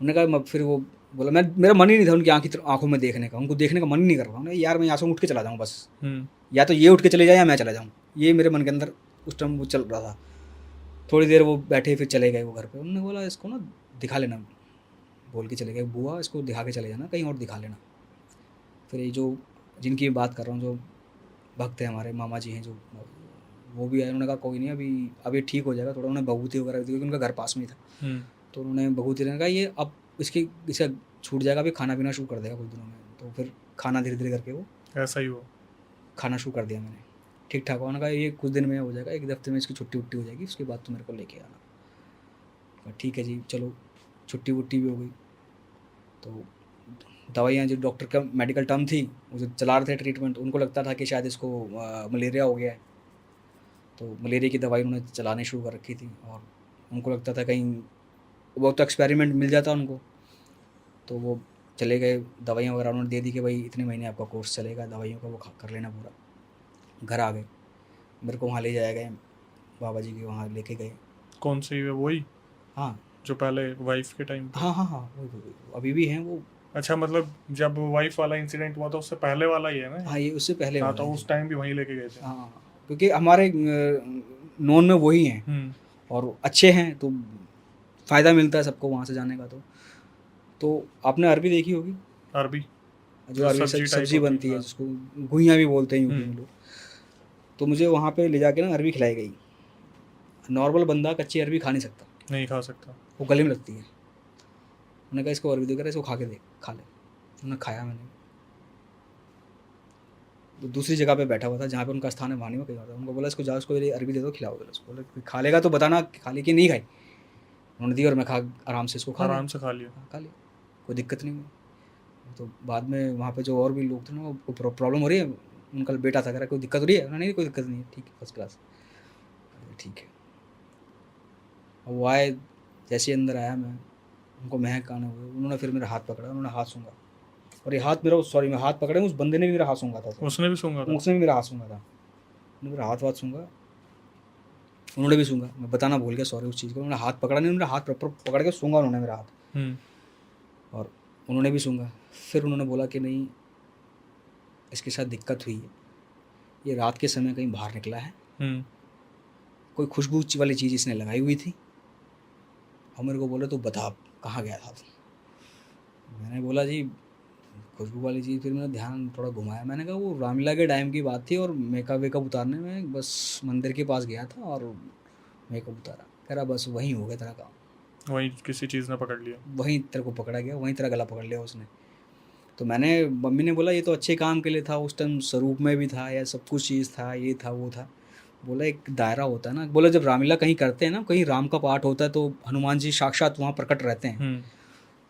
उन्होंने कहा फिर वो बोला, मेरा मन ही नहीं था उनकी आंखों में देखने का, उनको देखने का मन ही नहीं कर रहा हूँ यार। मैं यहाँ से उठ के चला जाऊँ बस, या तो ये उठ के चले जाए या मैं चला जाऊँ, ये मेरे मन के अंदर उस टाइम वो चल रहा था। थोड़ी देर वो बैठे, फिर चले गए वो घर पे। उन्होंने बोला इसको ना दिखा लेना, बोल के चले गए बुआ इसको दिखा के चले जाना, कहीं और दिखा लेना। फिर ये जो जिनकी बात कर रहा हूँ, जो भक्त हैं हमारे मामा जी हैं जो, वो भी आए। उन्होंने कहा कोई नहीं, अभी ठीक हो जाएगा। थोड़ा उन्होंने भभूति वगैरह दी, क्योंकि उनका घर पास में ही था। तो उन्होंने भभूति देने कहा ये अब इसका छूट जाएगा, अभी खाना पीना शुरू कर देगा कुछ दिनों में। तो फिर खाना धीरे धीरे करके वो ऐसा ही हुआ, खाना शुरू कर दिया मैंने, ठीक ठाक। उन्होंने कहा ये कुछ दिन में हो जाएगा, 1 हफ्ते में इसकी छुट्टी हो जाएगी, उसके बाद तो मेरे को लेके आना। ठीक है जी, चलो छुट्टी वुट्टी भी हो गई। तो दवाइयाँ जो डॉक्टर का मेडिकल टर्म थी, वो जो चला रहे थे ट्रीटमेंट, उनको लगता था कि शायद इसको मलेरिया हो गया है। तो मलेरिया की दवाई उन्होंने चलानी शुरू कर रखी थी, और उनको लगता था कहीं वो तो एक्सपेरिमेंट मिल जाता उनको। तो वो चले गए, दवाइयाँ वगैरह उन्होंने दे दी कि भाई इतने महीने आपका कोर्स चलेगा दवाइयों का, वो कर लेना पूरा। घर आ गए, मेरे को वहाँ ले जाया गए, बाबा जी के वहाँ लेके गए। कौन सी है? वही हाँ जो पहले वाइफ के टाइम पे? हाँ हाँ हाँ, वही अभी भी हैं वो, अच्छा, मतलब जब वाइफ वाला इंसिडेंट हुआ था उससे पहले वाला ही है ना हाँ ये? ये उससे पहले हाँ, वाला तो है उस जी। टाइम भी वहीं लेके गए थे। हाँ क्योंकि हमारे नोन में वही हैं हम्म। और अच्छे हैं तो फ़ायदा मिलता है सबको वहाँ से जाने का। तो आपने अरबी देखी होगी, अरबी जो जो अरबी सब्जी टाइप सब्जी होती है, बनती है हाँ। जिसको घुइयाँ भी बोलते हैं यूपी में हम्म। लोग। तो मुझे वहाँ पे ले जाके ना अरबी खिलाई गई। नॉर्मल बंदा कच्ची अरबी खा नहीं सकता, नहीं खा सकता। वो गले में लगती है। उन्होंने कहा इसको अरबी देकर इसको खा के देख, खा ले। उन्होंने खाया, मैंने तो दूसरी जगह पे बैठा हुआ था जहाँ पे उनका स्थान है, वहाँ नहीं मैं कहीं और था। उनको बोला इसको जाओ, इसको ये अरबी दे दो, खिलाओ जरा उसको। बोले खा लेगा तो बताना खा ली कि नहीं खाई। उन्होंने दी और मैं खा आराम से इसको खा लिया। आराम से खा लिया। हाँ, खा लिया, कोई दिक्कत नहीं हुई। तो बाद में वहाँ पे जो और भी लोग थे ना, वो प्रॉब्लम हो रही है, उनका बेटा था, कह रहा कोई दिक्कत हो रही है, उन्होंने नहीं कोई दिक्कत नहीं है, ठीक है फर्स्ट क्लास। ठीक है। अब वो आए, जैसे ही अंदर आया मैं, उनको महक आने हुए, उन्होंने फिर मेरा हाथ पकड़ा, उन्होंने हाथ सूंघा। और ये हाथ मेरा, सॉरी मैं हाथ पकड़े, उस बंदे ने भी मेरा हाथ सूंघा था सर। उसने भी सूंघा था? उसने भी मेरा हाथ सूंघा था। उन्होंने मेरा हाथ सूंघा, उन्होंने भी सूंघा। मैं बताना भूल गया सॉरी उस चीज़ को। उन्होंने हाथ पकड़ा नहीं, मेरा हाथ प्रॉपर पकड़ के सूंघा उन्होंने मेरा हाथ। हम्म। और उन्होंने भी सूंघा। फिर उन्होंने बोला कि नहीं, इसके साथ दिक्कत हुई है, ये रात के समय कहीं बाहर निकला है, हम्म। कोई खुशबू वाली चीज़ इसने लगाई हुई थी। और मेरे को बोले तो बता कहाँ गया था तू। मैंने बोला जी खुशबू वाली चीज़। फिर मैंने ध्यान थोड़ा घुमाया, मैंने कहा वो रामलीला के टाइम की बात थी और मेकअप वेकअप उतारने में बस मंदिर के पास गया था और मेकअप उतारा। कह रहा बस वहीं हो गया तेरा काम, वहीं किसी चीज़ ने पकड़ लिया। वहीं तेरे को पकड़ा गया, वहीं तेरा गला पकड़ लिया उसने। तो मैंने, मम्मी ने बोला ये तो अच्छे काम के लिए था, उस टाइम स्वरूप में भी था या सब कुछ चीज़ था, ये था वो था। बोला एक दायरा होता है ना, बोला जब रामलीला कहीं करते हैं ना, कहीं राम का पाठ होता है तो हनुमान जी साक्षात वहाँ प्रकट रहते हैं। हम्म।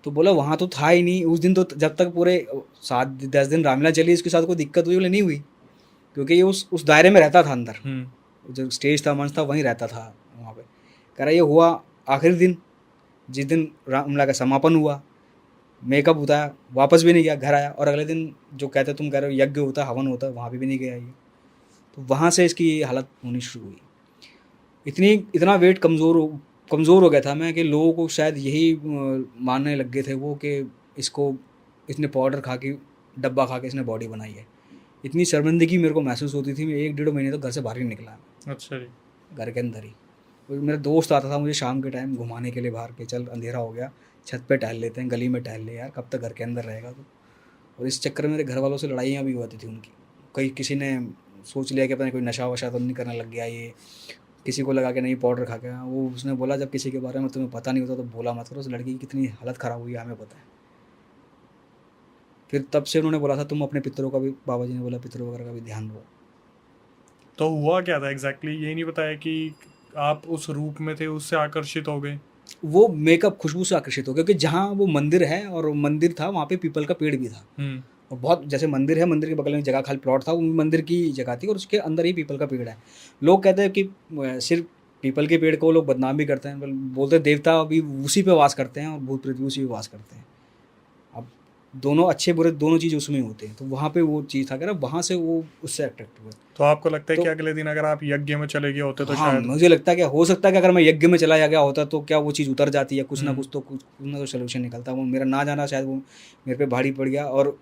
तो बोला वहाँ तो था ही नहीं उस दिन, तो जब तक पूरे 7-10 दिन रामलीला चली इसके साथ कोई दिक्कत हुई, बोले नहीं हुई, क्योंकि ये उस दायरे में रहता था अंदर। हम्म। जो स्टेज था, मंच था, वहीं रहता था वहाँ पे। कह रहा ये हुआ आखिरी दिन, जिस दिन रामलीला का समापन हुआ, मेकअप उतारा, वापस भी नहीं गया, घर आया। और अगले दिन जो कहते तुम कह रहे हो यज्ञ होता है, हवन होता है, वहाँ भी नहीं गया ये। तो वहाँ से इसकी हालत होनी शुरू हुई। इतना वेट कमज़ोर हो गया था मैं कि लोगों को शायद यही मानने लग गए थे वो कि इसको, इसने पाउडर खा के, डब्बा खा के इसने बॉडी बनाई है। इतनी शर्मिंदगी मेरे को महसूस होती थी। मैं 1-1.5 महीने तक घर से बाहर ही नहीं निकला, अच्छा जी। घर के अंदर ही। और मेरा दोस्त आता था मुझे शाम के टाइम घुमाने के लिए बाहर, के चल अंधेरा हो गया, छत पे टहल लेते हैं, गली में टहल ले यार, कब तक घर के अंदर रहेगा तो। और इस चक्कर में मेरे घर वालों से लड़ाइयाँ भी होती थी उनकी। कई किसी ने सोच लिया कि पता नहीं कोई नशा वशा तो नहीं करने लग गया ये, किसी को लगा कि नहीं पाउडर खा गया वो। उसने बोला जब किसी के बारे में तुम्हें पता नहीं होता तो बोला मत करो, उस लड़की की कितनी हालत ख़राब हुई है हमें पता है। फिर तब से उन्होंने बोला था तुम अपने पितरों का भी, बाबा जी ने बोला पितरों वगैरह का भी ध्यान दो। तो हुआ क्या था एग्जैक्टली ये नहीं बताया कि आप उस रूप में थे उससे आकर्षित हो गए? वो मेकअप खुशबू से आकर्षित हो गया, क्योंकि जहाँ वो मंदिर है और मंदिर था वहाँ पे पीपल का पेड़ भी था। हम्म। और बहुत, जैसे मंदिर है, मंदिर के बगल में जगह खाली प्लॉट था, वो मंदिर की जगह थी और उसके अंदर ही पीपल का पेड़ है। लोग कहते हैं कि सिर्फ पीपल के पेड़ को लोग बदनाम भी करते हैं, बोलते हैं देवता भी उसी पे वास करते हैं और भूत प्रेत भी उसी पे वास करते हैं। अब दोनों अच्छे बुरे दोनों चीज़ उसमें होते हैं। तो वहाँ पे वो चीज़ था कि ना, वहाँ से वो उससे अट्रैक्ट हुए। तो आपको लगता है कि तो अगले दिन अगर आप यज्ञ में चले गए होते तो हाँ, शायद? मुझे लगता है कि हो सकता है कि अगर मैं यज्ञ में चला गया होता तो क्या वो चीज़ उतर जाती है, कुछ ना हम्म। कुछ तो सोल्यूशन निकलता। वो मेरा ना जाना शायद वो मेरे पे भारी पड़ गया। और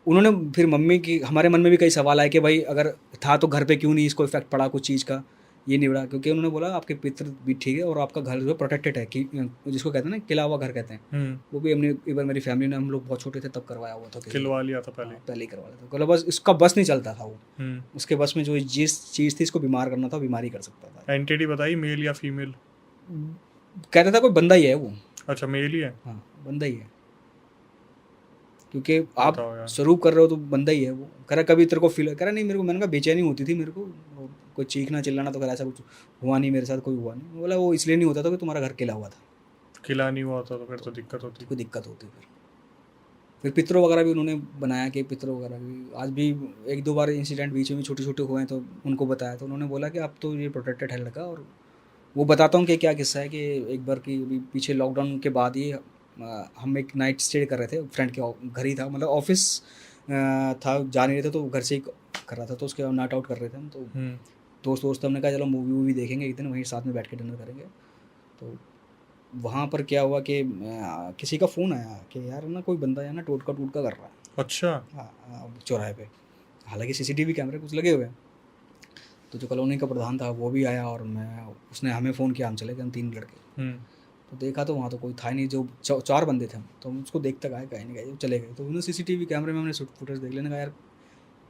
उन्होंने फिर मम्मी की, हमारे मन में भी कई सवाल आए कि भाई अगर था तो घर पे क्यों नहीं इसको इफेक्ट पड़ा कुछ चीज़ का, ये नहीं पड़ा। क्योंकि उन्होंने बोला आपके पितृ भी ठीक है और आपका घर जो है प्रोटेक्टेड है, कि जिसको कहते हैं ना किला हुआ घर कहते हैं। हम्म। वो भी हमने एक बार, मेरी फैमिली ने, हम लोग बहुत छोटे थे तब करवाया हुआ था किसी। खिलवा लिया था पहले? हाँ, पहले ही करवा लिया था। बोला बस इसका बस नहीं चलता था वो, हम्म। उसके बस में जो जिस चीज़ थी इसको बीमार करना था, बीमारी कर सकता था। एंटिटी बताई मेल या फीमेल? कहता था कोई बंदा ही है वो। अच्छा, मेल ही है। हाँ, बंदा ही है, क्योंकि आप बताओ यार। स्वरूप कर रहे हो तो बंदा ही है वो। कह रहा कभी तेरे को फील, कह रहा नहीं मेरे को, मैंने कहा बेचैनी होती थी मेरे को, वो कोई चीखना चिल्लाना, तो कह रहा ऐसा कुछ हुआ नहीं मेरे साथ, कोई हुआ नहीं। बोला वो इसलिए नहीं होता था कि तुम्हारा घर किला हुआ था, खिला नहीं हुआ होता तो फिर तो दिक्कत तो होती। कोई दिक्कत होती। फिर पितरों वगैरह भी उन्होंने बनाया कि पितरों वगैरह भी आज भी 1-2 बार इंसिडेंट बीच में छोटे छोटे हुए हैं, तो उनको बताया तो उन्होंने बोला कि अब तो ये प्रोटेक्टेड है लड़का। और वो बताता हूँ कि क्या किस्सा है कि एक बार की अभी पीछे लॉकडाउन के बाद ही हम एक नाइट स्टे कर रहे थे फ्रेंड के घर ही था, मतलब ऑफिस था, जा नहीं रहे थे तो घर से ही कर रहा था। तो उसके नाइट आउट कर रहे थे हम, तो दोस्त हमने कहा चलो मूवी वूवी देखेंगे एक दिन, वहीं साथ में बैठ के डिनर करेंगे। तो वहाँ पर क्या हुआ कि किसी का फ़ोन आया कि यार ना कोई बंदा है ना टोटका टूटका कर रहा है। अच्छा। चौराहे पे। हालांकि सीसीटीवी कैमरे कुछ लगे हुए हैं। तो जो कॉलोनी का प्रधान था वो भी आया और मैं उसने हमें फ़ोन किया, हम चले गए, हम 3 लड़के। हम्म। तो देखा तो वहाँ तो कोई था नहीं, जो 4 बंदे थे हम, तो हम उसको देखते गए, कहीं नहीं गए, चले गए। तो उन्होंने सीसीटीवी कैमरे में हमने फुटेज देख लेने का यार।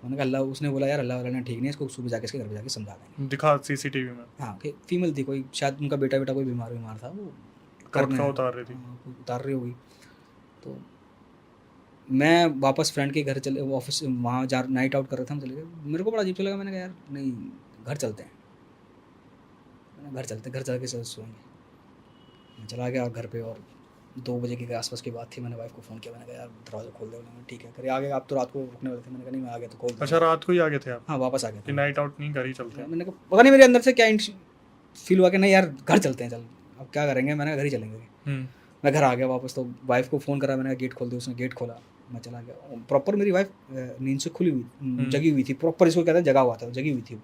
मैंने कहा अल्लाह, उसने बोला यार अल्लाह वाला ने ठीक नहीं है, इसको सुबह जाके इसके घर पे जाके समझा देंगे। दिखा सीसीटीवी में हाँ, कि फीमेल थी कोई, शायद उनका बेटा बेटा कोई बीमार था, वो करने टोटका उतार रही थी। कोई उतार रही होगी। तो मैं वापस फ्रेंड के घर चले, ऑफिस वहाँ जा नाइट आउट कर रहे थे, हम चले गए। मेरे को बड़ा अजीब सा लगा, मैंने कहा यार नहीं, घर चलते हैं। मैंने घर चलते, घर चल के सोएंगे। मैं चला गया घर पे और 2 बजे के आसपास की बात थी। मैंने वाइफ को फ़ोन किया, मैंने कहा यार दरवाज़ा खोल दे। उन्होंने ठीक है करे, आ गए। आप तो रात को रुकने वाले थे। मैंने कहा नहीं, मैं आ गया तो खोल अच्छा, दूँगा। रात को ही आ गए थे आप हाँ, वापस आ गया कि था। नाइट आउट नहीं, घर ही चलते हैं? मैंने कहा पता नहीं मेरे अंदर से क्या फील हुआ कि नहीं यार घर चलते हैं, चल अब क्या करेंगे। मैंने कहा घर ही चलेंगे। मैं घर आ गया वापस, तो वाइफ को फ़ोन करा, मैंने कहा गेट खोल दे। उसने गेट खोला, मैं चला गया। प्रॉपर मेरी वाइफ नींद से खुली हुई, जगी हुई थी प्रॉपर, इसको कहते हैं जगा हुआ था, जगी हुई थी।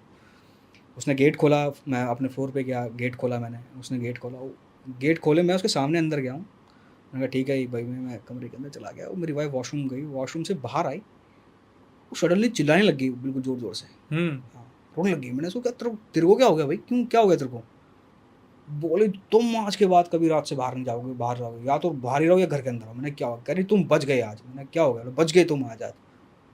उसने गेट खोला, मैं अपने फ्लोर पे गया, गेट खोला मैंने, उसने गेट खोला। गेट खोले, मैं उसके सामने अंदर गया हूँ। मैंने कहा ठीक है भाई, मैं कमरे के अंदर चला गया। वो मेरी वाइफ वॉशरूम गई, वॉशरूम से बाहर आई, वो सडनली चिल्लाने लग गई बिल्कुल ज़ोर ज़ोर से। हाँ, रोने लग गई। मैंने उसको कहा तेरे को क्या हो गया भाई, क्यों, क्या हो गया तेरे को? बोले तुम आज के बाद कभी रात से बाहर नहीं जाओगे, बाहर जाओगे या तो बाहर ही रहो या घर के अंदर हो। मैंने क्या हुआ? कह रही तुम बच गए आज। मैंने क्या हो गया? बच गए तुम आज, आज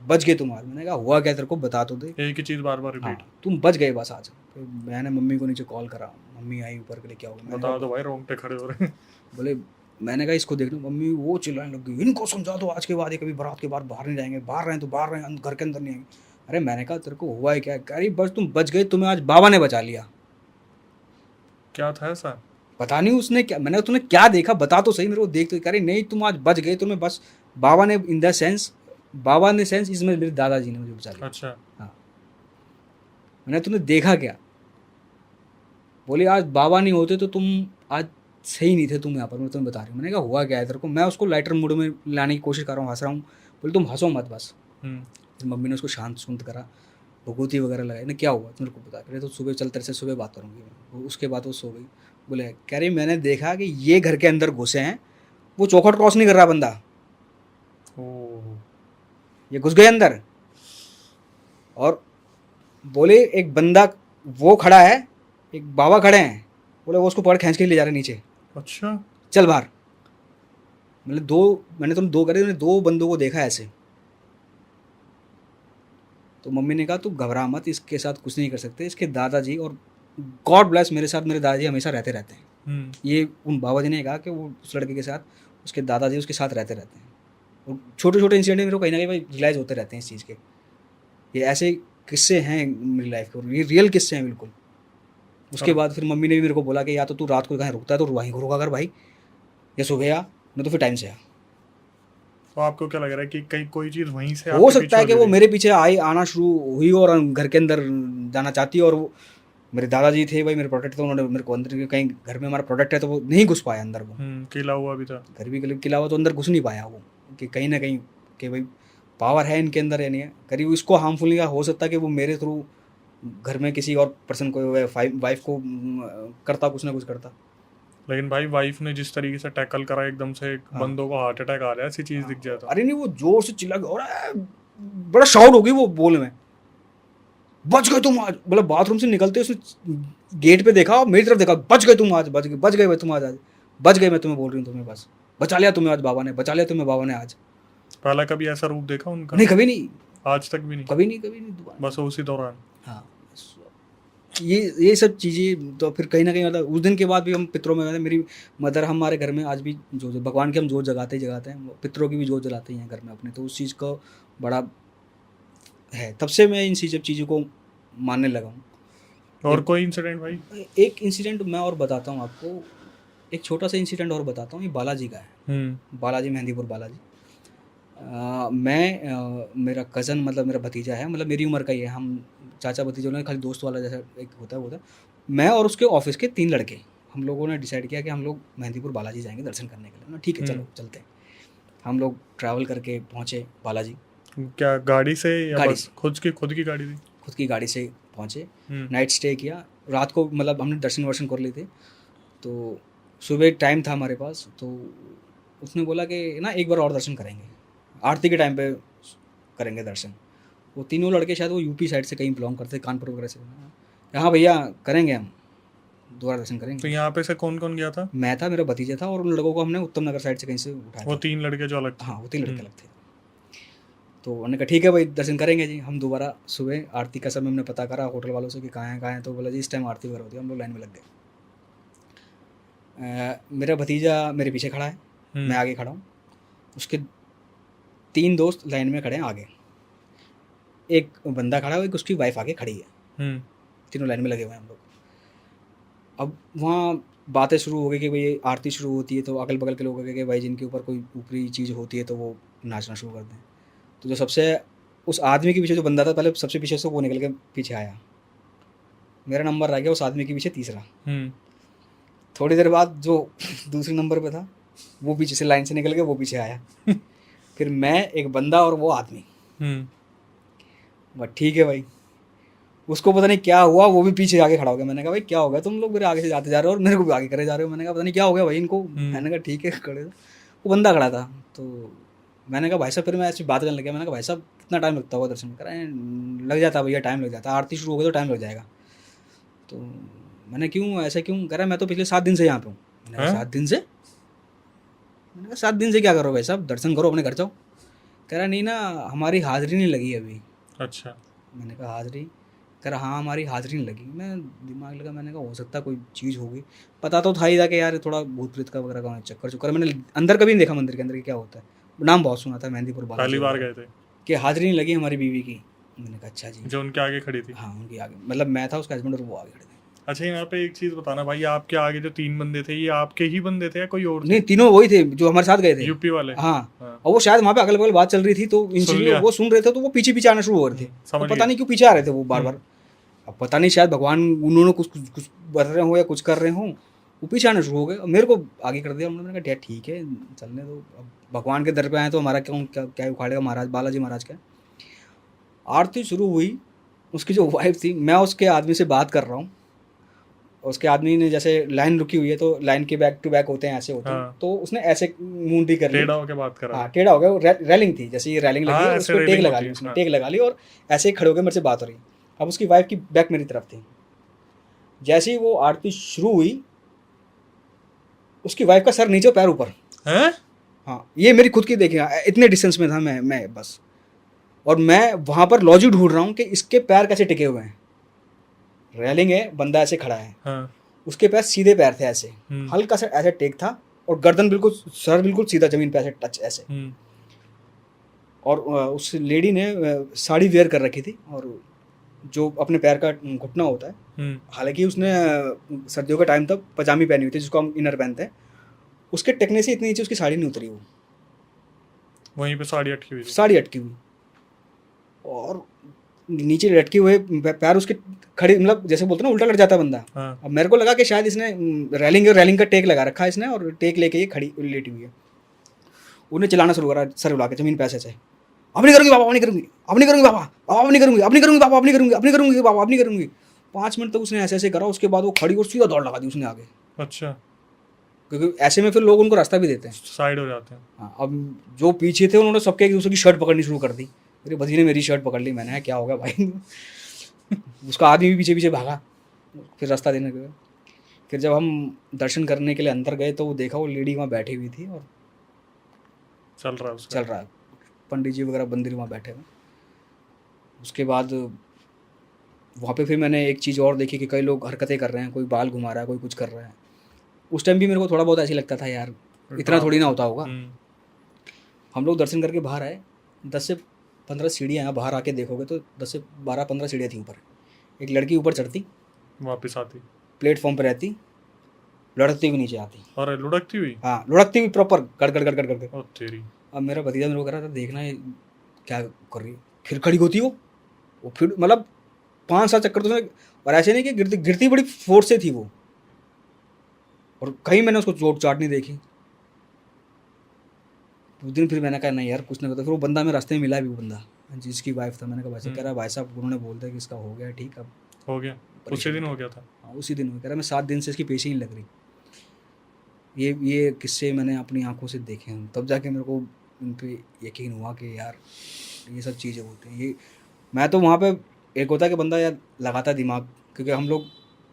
बच गए तुम आज। मैंने कहा हुआ क्या तेरे को, बता तो दे। एक ही चीज बार बार हाँ, रिपीट। तुम बच गए बस आज। फिर मैंने मम्मी को नीचे कॉल करा, मम्मी आई ऊपर के लिए, क्या हो गया? मैंने बता कहा दो भाई, रोंगटे खड़े हो रहे हैं। बोले, मैंने कहा इसको देख लो। मम्मी वो चिल्लाने लग गई, इनको समझा दो आज के बाद ये कभी बारात के बाद बाहर नहीं जाएंगे, बाहर रहें तो बाहर रहें, घर के अंदर नहीं आएंगे। अरे मैंने कहा तेरे को हुआ है क्या? कह रही बस तुम बच गए, तुम्हें आज बाबा ने बचा लिया। क्या था ऐसा? पता नहीं उसने क्या, मैंने तूने क्या देखा बता तो सही मेरे को, देख तो। कह रही नहीं तुम आज बच गए, तुम्हें बस बाबा ने, इन द सेंस, बाबा ने सेंस इसमें मेरे दादाजी ने मुझे बचा लिया। अच्छा। हाँ, मैंने तूने देखा क्या? बोली आज बाबा नहीं होते तो तुम आज सही नहीं थे तुम यहाँ पर, मैं तुम्हें बता रही हूँ। मैंने कहा हुआ क्या है तेरे को? मैं उसको लाइटर मूड में लाने की कोशिश कर रहा हूँ, हंस रहा हूँ। बोले तुम हंसो मत बस। फिर मम्मी ने उसको शांत सुंत करा, भगवती वगैरह लगाई ना, क्या हुआ मेरे को बता। रहे तो सुबह चल, तेरे से सुबह बात करूँगी मैं। उसके बाद वो सो गई। बोले कह रही मैंने देखा कि ये घर के अंदर घुसे हैं, वो चौखट क्रॉस नहीं कर रहा बंदा, ओह। ये घुस गए अंदर। और बोले एक बंदा वो खड़ा है, एक बाबा खड़े हैं, बोले वो उसको पकड़ खींच के ले जा रहे नीचे, अच्छा। चल बाहर। मतलब मैंने तुम दो करे, मैंने 2 बंदों को देखा ऐसे। तो मम्मी ने कहा तू घबरा मत, इसके साथ कुछ नहीं कर सकते, इसके दादाजी और गॉड ब्लेस मेरे साथ, मेरे दादाजी हमेशा रहते रहते हैं। ये उन बाबा जी ने कहा कि वो उस लड़के के साथ, उसके दादाजी उसके साथ रहते रहते हैं। और छोटे छोटे इंसिडेंट मेरे को कहीं ना कहीं भाई रियलाइज़ होते रहते हैं इस चीज़ के। ये ऐसे किस्से हैं मेरी लाइफ के, ये रियल किस्से हैं बिल्कुल। उसके बाद फिर मम्मी ने भी मेरे को बोला कि या तो तू रात को कहीं रुकता है तो वहीं रुका कर भाई, या सुबह आ, नहीं तो फिर टाइम से आ। तो आपको क्या लग रहा है कि कहीं कोई चीज वहीं से हो आपके सकता है पीछे कि हो वो रही? मेरे पीछे आना शुरू हुई और घर के अंदर जाना चाहती है, और वो मेरे दादाजी थे भाई, मेरे प्रोटेक्ट, तो उन्होंने मेरे को अंदर, कहीं घर में हमारा प्रोटेक्ट है तो वो नहीं घुस पाया अंदर। वो किला हुआ भी था। घर भी किला हुआ तो अंदर घुस नहीं पाया वो, कि कहीं ना कहीं कि भाई पावर है इनके अंदर या नहीं है। करीब इसको हार्मफुल नहीं हो सकता कि वो मेरे थ्रू घर में किसी और पर्सन को, वाइफ को करता, कुछ ना कुछ करता। लेकिन भाई वाइफ ने जिस तरीके से टैकल करा, एकदम से एक बंदों को हार्ट अटैक आ रहा है, ऐसी चीज दिख जाए तो। अरे नहीं, वो जोर से चिल्ला और बड़ा शाउट हो गई वो बोल में, बच गए तुम आज। मतलब बाथरूम से निकलते उसने गेट पे देखा और मेरी तरफ देखा, बच गए तुम आज, बच गए भाई तुम आज, बच गए, मैं तुम्हें बोल रही हूँ, तुम्हें बस बचा लिया तुम्हें आज बाबा ने, बचा लिया तुम्हें बाबा ने आज। पहला कभी ऐसा रूप देखा उनका? नहीं, कभी नहीं, आज तक भी नहीं? कभी नहीं, कभी नहीं दोबारा। बस उसी दौरान। हाँ, ये सब चीज़ें तो फिर कहीं ना कहीं, मतलब उस दिन के बाद भी हम पितरों में, मेरी मदर, हमारे घर में आज भी जो भगवान के हम जोत जगाते ही जगाते हैं, पितरों की भी जोत जलाते ही हैं घर में अपने। तो उस चीज़ को बड़ा है, तब से मैं इन चीज़ों को मानने लगा हूँ। और कोई इंसिडेंट भाई? एक इंसिडेंट मैं और बताता हूँ आपको, एक छोटा सा इंसिडेंट और बताता हूँ, ये बालाजी का है। बालाजी, मेहंदीपुर बालाजी। मेरा कज़न, मतलब मेरा भतीजा है, मतलब मेरी उम्र का ही है, हम चाचा भतीजों ने खाली दोस्त वाला जैसा एक होता है वो था। मैं और उसके ऑफिस के 3 लड़के, हम लोगों ने डिसाइड किया कि हम लोग मेहंदीपुर बालाजी जाएंगे दर्शन करने के लिए ना। ठीक है चलो चलते हैं। हम लोग ट्रैवल करके पहुँचे बालाजी। क्या गाड़ी से या गाड़ी बस खुद की गाड़ी थी? खुद की गाड़ी से पहुँचे, नाइट स्टे किया। रात को मतलब हमने दर्शन वर्शन कर लिए थे, तो सुबह टाइम था हमारे पास, तो उसने बोला कि ना एक बार और दर्शन करेंगे, आरती के टाइम पे करेंगे दर्शन। वो तीनों लड़के शायद वो यूपी साइड से कहीं बिलोंग करते, कानपुर वगैरह से। हाँ भैया करेंगे, हम दोबारा दर्शन तो करेंगे। यहाँ पे से कौन कौन गया था? मैं था, मेरा भतीजा था, और उन लड़कों को हमने उत्तम नगर साइड से कहीं से उठाया वो था। 3 लड़के जो अलग थे। हाँ वो 3 लड़के अलग थे। तो उन्होंने कहा ठीक है भाई दर्शन करेंगे जी। हम दोबारा सुबह आरती का समय हमने पता करा होटल वालों से कि कहाँ हैं, तो बोला जी इस टाइम आरती वगैरह होती है। हम लोग लाइन में लग गए। मेरा भतीजा मेरे पीछे खड़ा है, मैं आगे खड़ा हूँ, उसके 3 दोस्त लाइन में खड़े हैं आगे, एक बंदा खड़ा है, एक उसकी वाइफ आगे खड़ी है, तीनों लाइन में लगे हुए हैं हम लोग। अब वहाँ बातें शुरू हो गई कि भाई आरती शुरू होती है तो अगल बगल के लोग कहे कि भाई जिनके ऊपर कोई ऊपरी चीज़ होती है तो वो नाचना शुरू कर दें। तो जो सबसे उस आदमी के पीछे जो बंदा था, पहले सबसे पीछे से वो निकल के पीछे आया, मेरा नंबर रह गया उस आदमी के पीछे तीसरा। थोड़ी देर बाद जो दूसरे नंबर पे था वो पीछे से लाइन से निकल के वो पीछे आया। फिर मैं, एक बंदा और वो आदमी। बस ठीक है भाई, उसको पता नहीं क्या हुआ, वो भी पीछे आगे खड़ा हो गया। मैंने कहा भाई क्या हो गया, तुम लोग मेरे आगे से जाते जा रहे हो और मेरे को भी आगे करे जा रहे हो। मैंने कहा पता नहीं क्या हो गया भाई इनको। मैंने कहा ठीक है खड़े। वो बंदा खड़ा था, तो मैंने कहा भाई साहब, फिर मैं ऐसी बात करने लगा। मैंने कहा भाई साहब कितना टाइम लगता होगा दर्शन में? कराएं लग जाता भैया, टाइम लग जाता, आरती शुरू हो गई तो टाइम लग जाएगा। तो मैंने क्यों ऐसा क्यों? कह रहा मैं तो पिछले 7 दिन से यहाँ पे हूँ। मैंने कहा 7 दिन से? मैंने कहा 7 दिन से क्या करो भाई साहब, दर्शन करो अपने घर जाओ। कह रहा नहीं ना, हमारी हाजिरी नहीं लगी अभी। अच्छा। मैंने कहा हाजिरी? कह रहा हाँ हमारी हाजिरी नहीं लगी। मैं दिमाग लगा, मैंने कहा हो सकता कोई चीज़ होगी। पता तो था ही था कि यार थोड़ा भूत प्रेत का वगैरह का चक्कर। मैंने अंदर कभी नहीं देखा मंदिर के अंदर कि क्या होता है, नाम बहुत सुना था मेहंदीपुर बालाजी पहली बार वगैरह, गए थे? कि हाजिरी नहीं लगी हमारी बीवी की। मैंने कहा अच्छा जी। जो उनके आगे खड़ी थी? हाँ उनकी आगे, मतलब मैं था उसका हस्बैंड और वो आगे खड़े थे। अच्छा, यहाँ पे एक चीज बताना भाई, आपके आगे जो 3 बंदे थे, ये आपके ही बंदे थे या कोई और थे? नहीं तीनों वही थे जो हमारे साथ गए थे। यूपी वाले? हाँ। हाँ। और वो शायद वहाँ पे अगल बगल बात चल रही थी तो इन सुन चीज़ों लिया। वो सुन रहे थे, तो वो पीछे पीछे आना शुरू हो रहे थे। तो समझ पता गया। नहीं क्यों पीछे आ रहे थे वो बार बार। अब पता नहीं शायद भगवान उन्होंने कुछ कुछ कुछ कर रहे हो या कुछ कर रहे हो, वो पीछे आना शुरू हो गए और मेरे को आगे कर दिया उन्होंने। कहा ठीक है चलने दो, अब भगवान के दर पे आए तो हमारा क्यों क्या क्या उखाड़ेगा महाराज, बालाजी महाराज का। आरती शुरू हुई, उसकी जो वाइफ थी, मैं उसके आदमी से बात कर रहा हूँ, उसके आदमी ने जैसे लाइन रुकी हुई है तो लाइन के बैक टू बैक होते हैं, ऐसे होते हैं, हाँ। तो उसने ऐसे मुंडी कर ली। टेढ़ा होके बात कर रहा हाँ था। टेढ़ा हो गया, वो रेलिंग थी, जैसे ये रेलिंग लगी हाँ, है उस ऐसे पर टेक रेलिंग लगा होती ली है। उसने, हाँ। टेक लगा ली और ऐसे ही खड़े हो गए, मेरे से बात हो रही। अब उसकी वाइफ की बैक मेरी तरफ थी। जैसे ही वो आरती शुरू हुई, उसकी वाइफ का सर नीचे पैर ऊपर। हैं? हाँ ये मेरी खुद की देखिए, इतने डिस्टेंस में था मैं बस, और मैं वहाँ पर लॉजिक ढूंढ रहा हूँ कि इसके पैर कैसे टिके हुए हैं। रेलिंग है, बंदा ऐसे खड़ा है, हाँ। उसके पैर सीधे पैर थे ऐसे, हल्का सा ऐसे टेक था, और गर्दन बिल्कुल, सर बिल्कुल सीधा जमीन पे ऐसे टच ऐसे। और उस लेडी ने साड़ी वेयर कर रखी थी, और जो अपने पैर का घुटना होता है, हालांकि उसने सर्दियों का टाइम था, पजामी पहनी हुई थी जिसको हम इनर पहनते हैं, उसके टेकने से इतनी नीचे उसकी साड़ी नहीं उतरी, वो वहीं पे साड़ी अटकी हुई थी। साड़ी अटकी हुई, और नीचे लटके हुए पैर उसके खड़े, मतलब जैसे बोलते हैं ना उल्टा लट जाता है बंदा। हाँ। अब मेरे को लगा कि शायद इसने रेलिंग का टेक लगा रखा है इसने, और टेक लेके ये खड़ी लेटी हुई है। उन्हें चलाना शुरू करा, सर उड़ा के जमीन पे ऐसे, अब नहीं करूँगी बाबा, अब नहीं करूँगी, अब नहीं करूँगी बाबा, अब नहीं करूँगी, अब नहीं करूँगी बाबा, अब नहीं करूँगी, अब नहीं करूँगी बाबा, अब नहीं करूँगी। 5 मिनट तक उसने ऐसे ऐसे करा, उसके बाद वो खड़ी और सीधा दौड़ लगा दी उसने आगे, अच्छा। क्योंकि ऐसे में फिर लोग उनको रास्ता भी देते हैं। साइड हो जाते हैं। हाँ, अब जो पीछे थे उन्होंने सबके एक दूसरे की शर्ट पकड़नी शुरू कर दी। मेरे भतीजे ने मेरी शर्ट पकड़ ली। मैंने क्या हो गया भाई? उसका आदमी भी पीछे पीछे भागा, फिर रास्ता देने गए। फिर जब हम दर्शन करने के लिए अंदर गए तो वो देखा वो लेडी वहाँ बैठी हुई थी और चल रहा है। पंडित जी वगैरह मंदिर वहाँ बैठे हुए। उसके बाद वहाँ पे फिर मैंने एक चीज़ और देखी कि कई लोग हरकतें कर रहे हैं, कोई बाल घुमा रहा है, कोई कुछ कर रहा है। उस टाइम भी मेरे को थोड़ा बहुत ऐसे लगता था यार इतना थोड़ी ना होता होगा। हम लोग दर्शन करके बाहर आए, 10 से 15 सीढ़ियाँ हैं, बाहर आके देखोगे तो 10 से 12-15 सीढ़ियाँ थी ऊपर। एक लड़की ऊपर चढ़ती, वापस आती, प्लेटफॉर्म पर रहती, लुढ़कती हुई नीचे आती। और लुढ़कती हुई? हाँ लुढ़कती हुई प्रॉपर, गड़ गड़ गड़। ओ तेरी। अब मेरा भतीजा मेरे को कह रहा था देखना है क्या कर रही है, फिर खड़ी होती वो फिर मतलब 5-7 चक्कर तो उसने, और ऐसे नहीं कि गिरती बड़ी फोर्स से थी वो, और कहीं मैंने उसको चोट चाट नहीं देखी। उस दिन फिर मैंने कहा नहीं यार कुछ नहीं करता। फिर वो बंदा मेरे रास्ते में मिला भी, वो बंदा जिसकी वाइफ था। मैंने कहा भाई, कह रहा भाई साहब उन्होंने बोल दिया कि इसका हो गया ठीक, अब हो गया, उसी दिन हो गया था। हाँ उसी दिन हो गया। कह रहा मैं 7 दिन से इसकी पेशी नहीं लग रही। ये किस्से मैंने अपनी आंखों से देखे हैं, तब जाके मेरे को उन पे यकीन हुआ कि यार ये सब चीज़ें होती हैं। ये मैं तो वहाँ पे, एक होता है कि बंदा यार लगाता है दिमाग, क्योंकि हम लोग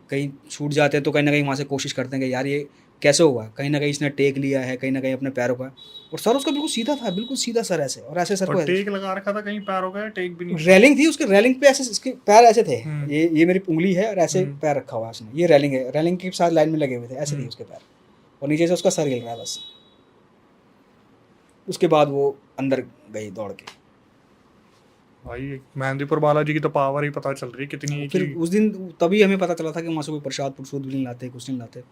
कहीं छूट जाते हैं तो कहीं ना कहीं वहाँ से कोशिश करते हैं कि यार ये कैसे हुआ है, कहीं ना कहीं इसने टेक लिया है, कहीं ना कहीं अपने पैरों का। और सर उसका बिल्कुल सीधा था, बिल्कुल सीधा सर ऐसे, और ऐसे सर और को टेक लगा रखा था कहीं पैरों का, या टेक भी नहीं था? रेलिंग थी उसके, रेलिंग पे ऐसे इसके पैर ऐसे थे। हम्म। ये मेरी उंगली है और ऐसे हम्म। पैर रखा हुआ है उसने, ये रेलिंग है, रेलिंग के साथ लाइन में लगे हुए थे, ऐसे थे उसके पैर, और नीचे से उसका सर हिल रहा है बस। उसके बाद वो अंदर गई दौड़ के। भाई मेहंदीपुर बालाजी की तो पावर ही पता चल रही है कितनी फिर कि उस दिन तभी हमें पता चला था कि वहाँ से कोई प्रसाद प्रसूद भी नहीं लाते, कुछ नहीं लाते,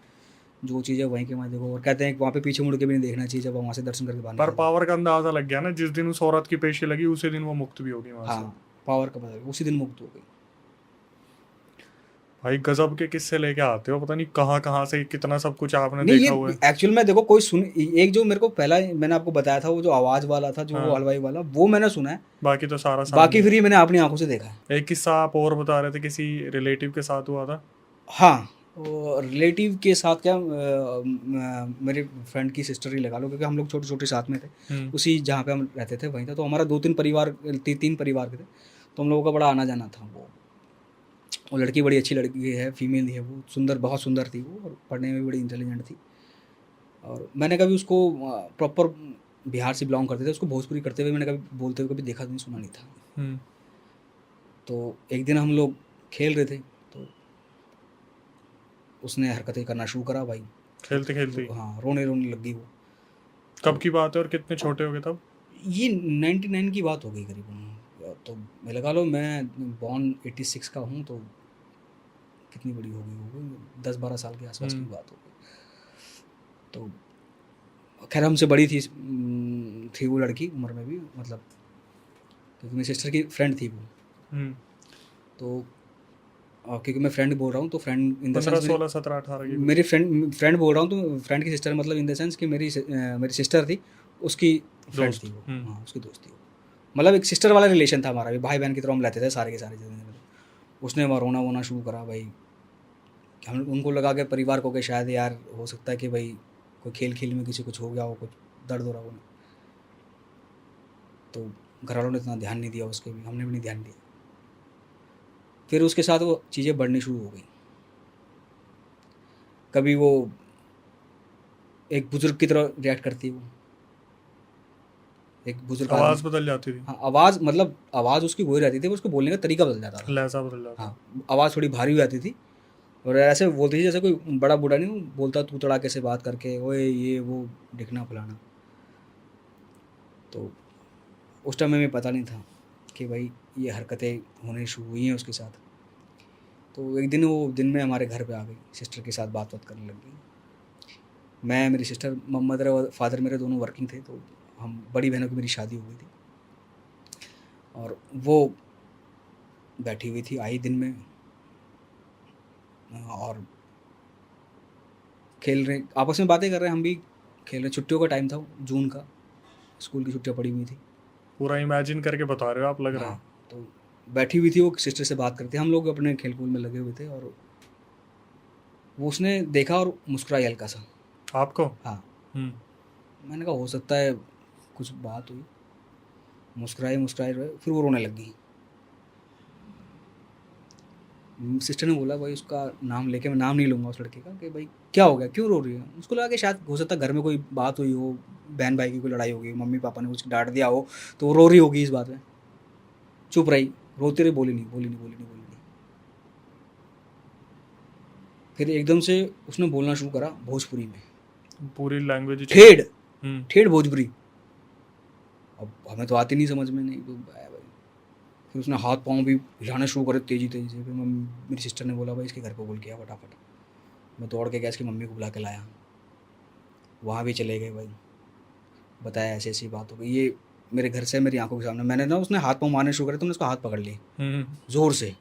जो चीज़ें वहीं के वहाँ देखो। और कहते हैं कि वहाँ पे पीछे मुड़ के भी नहीं देखना चाहिए जब वहाँ से दर्शन करके बाहर पर निकलते। पावर का अंदाजा लग गया ना, जिस दिन उस औरत की पेशी लगी उसी दिन वो मुक्त भी होगी वहां से। हाँ, पावर का पता, उसी दिन मुक्त हो गई। भाई गजब के किस्से लेके आते हो, पता नहीं कहाँ कहाँ से कितना सब कुछ आपने नहीं, देखा हुआ ये है। एक्चुअल में देखो कोई सुन, एक जो मेरे को पहला मैंने आपको बताया था वो जो आवाज़ वाला था, जो वो हाँ, हलवाई वाला, वो मैंने सुना है। बाकी तो सारा बाकी सामने फिर ये मैंने अपनी आंखों से देखा है। है। एक किस्सा आप और बता रहे थे, किसी रिलेटिव के साथ हुआ था। हाँ, रिलेटिव के साथ क्या, मेरे फ्रेंड की सिस्टर ही लगा लो, क्योंकि हम लोग छोटे छोटे साथ में थे। हम्म। उसी जहाँ पे हम रहते थे वहीं था, तो हमारा दो तीन परिवार, तीन परिवार के थे, तो हम लोगों का बड़ा आना जाना था। वो लड़की बड़ी अच्छी लड़की है, फीमेल है वो, सुंदर, बहुत सुंदर थी वो, और पढ़ने में भी बड़ी इंटेलिजेंट थी। और मैंने कभी उसको प्रॉपर, बिहार से बिलोंग करते थे, उसको भोजपुरी करते हुए मैंने कभी बोलते हुए कभी देखा नहीं, सुना नहीं था। हम्म। तो एक दिन हम लोग खेल रहे थे, तो उसने हरकतें करना शुरू करा भाई। खेलते खेलते ही? हाँ, रोने रोने लग गई वो। कब की बात है और कितने छोटे हो गए तब? ये 99 की बात हो गई करीबन। तो मैं लगा लो, मैं बॉर्न 86 का हूँ, तो कितनी बड़ी होगी 10-12 साल के आसपास की हम्म। बात हो गई। तो खैर हमसे बड़ी थी, थी वो लड़की उम्र में भी, मतलब क्योंकि मेरी सिस्टर की फ्रेंड थी वो। हम्म। तो क्योंकि मैं फ्रेंड बोल रहा हूँ, तो फ्रेंड इन द 15 सेंस 16 17 18 की कुछ? मेरी फ्रेंड फ्रेंड बोल रहा हूँ, तो फ्रेंड की सिस्टर, मतलब इन द सेंस कि मेरी सिस्टर थी, उसकी फ्रेंड थी दोस्त। वो। हम्म। हाँ, उसकी दोस्त थी वो। मतलब एक सिस्टर वाला रिलेशन था हमारा भी, भाई बहन की तरह हम रहते थे सारे के सारे जगह में। उसने वहाँ रोना वोना शुरू करा भाई। हम उनको लगा के परिवार को कि शायद यार हो सकता है कि भाई कोई खेल खेल में किसी कुछ हो गया हो, कुछ दर्द हो रहा हो। तो घर वालों ने इतना ध्यान नहीं दिया उसके भी, हमने भी नहीं ध्यान दिया। फिर उसके साथ वो चीज़ें बढ़नी शुरू हो गई। कभी वो एक बुजुर्ग की तरह रिएक्ट करती है वो, एक बुजुर्ग आदमी। आवाज बदल जाती थी? हाँ, आवाज़, मतलब आवाज़ उसकी वही रहती थी, उसको बोलने का तरीका बदल जाता था। लहजा बदल जाता? हाँ, आवाज़ थोड़ी भारी हो जाती थी, और ऐसे बोलती थी जैसे कोई बड़ा बूढ़ा नहीं बोलता, तू तड़ाके से बात करके, ओए ये वो दिखना फलाना। तो उस टाइम में पता नहीं था कि भाई ये हरकतें होने शुरू हुई हैं उसके साथ। तो एक दिन वो दिन में हमारे घर पे आ गई, सिस्टर के साथ बात करने लग गई। मैं, मेरी सिस्टर, मदर और फादर मेरे दोनों वर्किंग थे, तो हम, बड़ी बहनों की मेरी शादी हो गई थी, और वो बैठी हुई थी, आई दिन में, और खेल रहे, आपस में बातें कर रहे हैं, हम भी खेल रहे। छुट्टियों का टाइम था, जून का, स्कूल की छुट्टियाँ पड़ी हुई थी। पूरा इमेजिन करके बता रहे हो आप, लग रहा हाँ, है। तो बैठी हुई थी वो, सिस्टर से बात करती, हम लोग अपने खेल कूद में लगे हुए थे, और वो उसने देखा और मुस्कुराई हल्का सा। आपको? हाँ, हम्म। मैंने कहा हो सकता है कुछ बात हुई। मुस्कुराई मुस्कुराई रहे, फिर वो रोने लग गई। सिस्टर ने बोला भाई, उसका नाम लेके, मैं नाम नहीं लूँगा उस लड़के का, कि भाई क्या हो गया, क्यों रो रही है। उसको लगा कि शायद हो सकता है घर में कोई बात हुई हो, बहन भाई की कोई लड़ाई होगी, मम्मी पापा ने कुछ डांट दिया हो, तो वो रो रही होगी इस बात में। चुप रही, रोती रही, बोली नहीं बोली नहीं बोली नहीं बोली नहीं। फिर एकदम से उसने बोलना शुरू करा भोजपुरी में, पूरी लैंग्वेज चेंज? ठेठ, हम्म। ठेठ भोजपुरी। अब हमें तो आती नहीं समझ में, नहीं तो भाई। फिर उसने हाथ पाँव भी हिलाना शुरू करे तेज़ी तेज़ी से। फिर मेरी सिस्टर ने बोला भाई इसके घर पे बोल के आ फटाफट। मैं दौड़ के गया, इसकी मम्मी को बुला के लाया, वहाँ भी चले गए भाई, बताया ऐसी ऐसी बात हो गई। ये मेरे घर से मेरी आंखों के सामने, मैंने ना, उसने हाथ पाँव मारने शुरू करे तो मैंने उसका हाथ पकड़ लिए हम्म। ज़ोर से,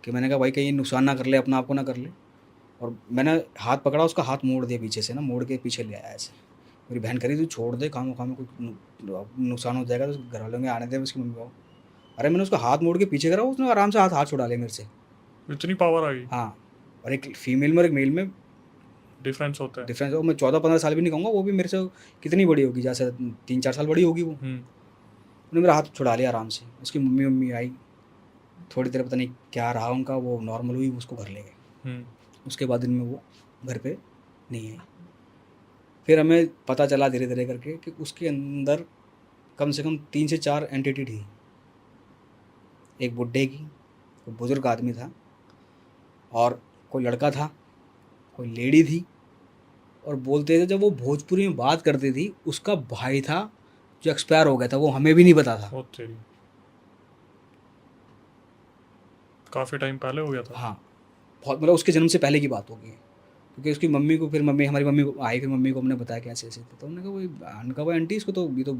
कि मैंने कहा भाई कहीं नुकसान ना कर ले, अपना आपको ना कर ले। और मैंने हाथ पकड़ा, उसका हाथ मोड़ दिया पीछे से ना, मोड़ के पीछे ले आया ऐसे। मेरी बहन करी तू छोड़ दे, काम में कुछ नुकसान हो जाएगा, तो घर वालों में आने दे उसकी मम्मी को। अरे मैंने उसका हाथ मोड़ के पीछे करा, उसने आराम से हाथ हाथ छुड़ा लिया मेरे से। इतनी पावर आ गई? हाँ, और एक फीमेल में और एक मेल में डिफरेंस होता है। डिफरेंस। और मैं 14-15 साल भी नहीं कहूँगा, वो भी मेरे से कितनी बड़ी होगी, जैसे 3-4 साल बड़ी होगी वो। उन्होंने मेरा हाथ छुड़ा लिया आराम से। उसकी मम्मी मम्मी आई, थोड़ी देर पता नहीं क्या रहा उनका, वो नॉर्मल हुई, उसको घर ले गए। उसके बाद दिन में वो घर पे नहीं आई। फिर हमें पता चला धीरे धीरे करके कि उसके अंदर कम से कम 3 से 4 एंटिटी थी। एक बुड्ढे की, कोई बुजुर्ग आदमी था, और कोई लड़का था, कोई लेडी थी, और बोलते थे जब वो भोजपुरी में बात करती थी, उसका भाई था जो एक्सपायर हो गया था, वो हमें भी नहीं पता था। ओ तेरी, काफी टाइम पहले हो गया था। हाँ, बहुत, मतलब उसके जन्म से पहले की बात होगी। क्योंकि उसकी मम्मी को, फिर मम्मी, हमारी मम्मी आई, फिर मम्मी को हमने बताया कि ऐसे ऐसे थे, तो हमने कहा भाई आंटी, इसको तो ये तो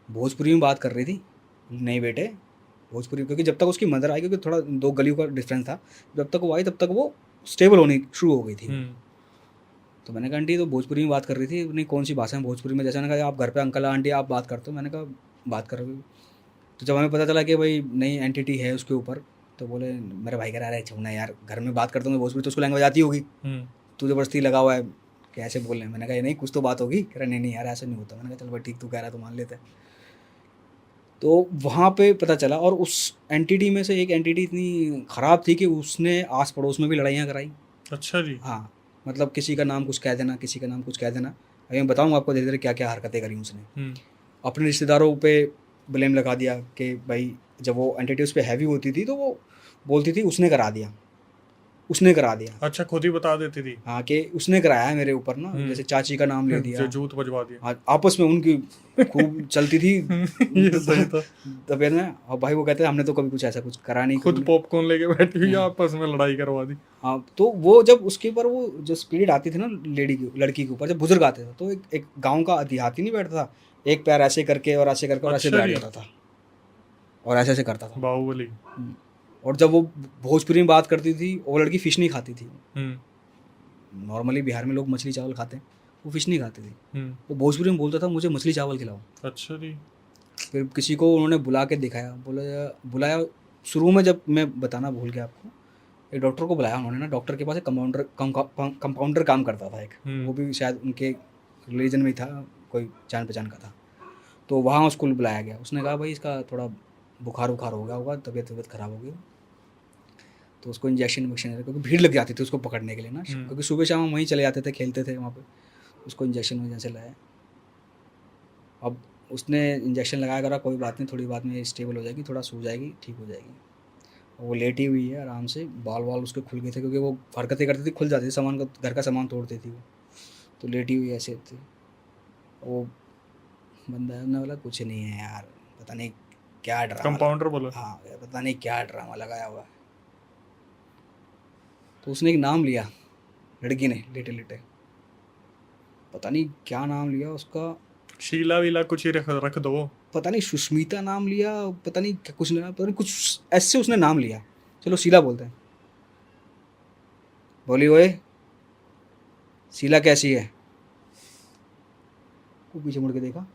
भोजपुरी में बात कर रही थी। नहीं बेटे, भोजपुरी, क्योंकि जब तक उसकी मदर आई, क्योंकि थोड़ा 2 गलियों का डिफरेंस था, जब तक वो आई तब तक वो स्टेबल होनी शुरू हो गई थी। तो मैंने कहा आंटी तो भोजपुरी में बात कर रही थी। नहीं, कौन सी भाषा में भोजपुरी में? जैसे मैंने कहा आप घर पे अंकल आंटी आप बात करते हो, मैंने कहा बात कर रही हूँ। तो जब हमें पता चला कि भाई नई एंटिटी है उसके ऊपर, तो बोले, मेरे भाई कह रहा है छुना यार, घर में बात करता हूँ भोजपुरी तो उसको लैंग्वेज आती होगी, तू ज़बरदस्ती लगा हुआ है कैसे बोल रहे हैं। मैंने कहा नहीं, कुछ तो बात होगी। कह रहा नहीं यार ऐसा नहीं होता। मैंने कहा चल भाई ठीक, तू कह रहा है तो मान लेते हैं। तो वहाँ पे पता चला, और उस एंटिटी में से एक एंटिटी इतनी ख़राब थी कि उसने आस पड़ोस में भी लड़ाइयाँ कराई। अच्छा जी। हाँ, मतलब किसी का नाम कुछ कह देना, किसी का नाम कुछ कह देना। अभी मैं बताऊँगा आपको धीरे धीरे क्या क्या हरकतें करी उसने। अपने रिश्तेदारों पे ब्लेम लगा दिया कि भाई जब वो एंटिटी उस पर हैवी होती थी तो वो बोलती थी उसने करा दिया, उसने करा दिया। अच्छा, खुद ही बता देती थी। हाँ, कि उसने कराया है मेरे ऊपर ना, जैसे चाची का नाम ले दिया। जो जूत बजवा दिया। हाँ, आपस में उनकी खूब चलती थी ये सही था। तबीयत में। और भाई वो कहते हैं हमने तो कभी कुछ ऐसा कुछ करा नहीं खुद कभी। पॉपकॉर्न लेके बैठी हुई आपस में लड़ाई करवा दी। हाँ, तो वो जब उसके ऊपर वो जो स्पिरिट आती थी ना लेडी की, लड़की के ऊपर, जब बुजुर्ग आते थे तो एक गांव का देहाती नहीं बैठता था, एक पैर ऐसे करके और ऐसे करके और ऐसे अच्छा बैठ जी। जाता था और ऐसे ऐसे करता था। बाहुबली। और जब वो भोजपुरी में बात करती थी, वो लड़की फिश नहीं खाती थी। नॉर्मली बिहार में लोग मछली चावल खाते हैं, वो फिश नहीं खाती थी। वो भोजपुरी में बोलता था मुझे मछली चावल खिलाओ। अच्छा जी। फिर किसी को उन्होंने बुला के दिखाया, बुलाया। शुरू में जब मैं बताना भूल गया आपको, एक डॉक्टर को बुलाया उन्होंने ना। डॉक्टर के पास एक कंपाउंडर काम करता था एक, वो भी शायद उनके रिलीजन में ही था, कोई जान पहचान का था। तो वहाँ उसको बुलाया गया। उसने कहा भाई इसका थोड़ा बुखार हो गया होगा, तबीयत ख़राब हो गई। तो उसको इंजेक्शन विक्शन, क्योंकि भीड़ लग जाती थी उसको पकड़ने के लिए ना, क्योंकि सुबह शाम हम वहीं चले जाते थे, खेलते थे वहाँ पे। उसको इंजेक्शन वजेक्शन लाया। अब उसने इंजेक्शन लगाया, करा कोई बात नहीं, थोड़ी बात में स्टेबल हो जाएगी, थोड़ा सो जाएगी, ठीक हो जाएगी। वो लेटी हुई है आराम से, बाल वाल उसके खुल गए थे, क्योंकि वो हरकतें करती थी, खुल जाती थी, सामान का, घर का सामान तोड़ती थी वो। तो लेटी हुई ऐसे थी। वो बंदा ने बोला कुछ नहीं है यार, पता नहीं क्या ड्रामा। कंपाउंडर बोला। हाँ, पता नहीं क्या ड्रामा लगाया हुआ है। तो उसने एक नाम लिया, लड़की ने, लेटे लेटे, पता नहीं क्या नाम लिया उसका। शीला वीला कुछ ही रख दो। पता नहीं सुष्मिता नाम लिया, पता नहीं कुछ ना, पता नहीं कुछ ऐसे उसने नाम लिया। चलो शीला बोलते हैं। बोली ओए शीला कैसी है? वो पीछे मुड़ के देखा।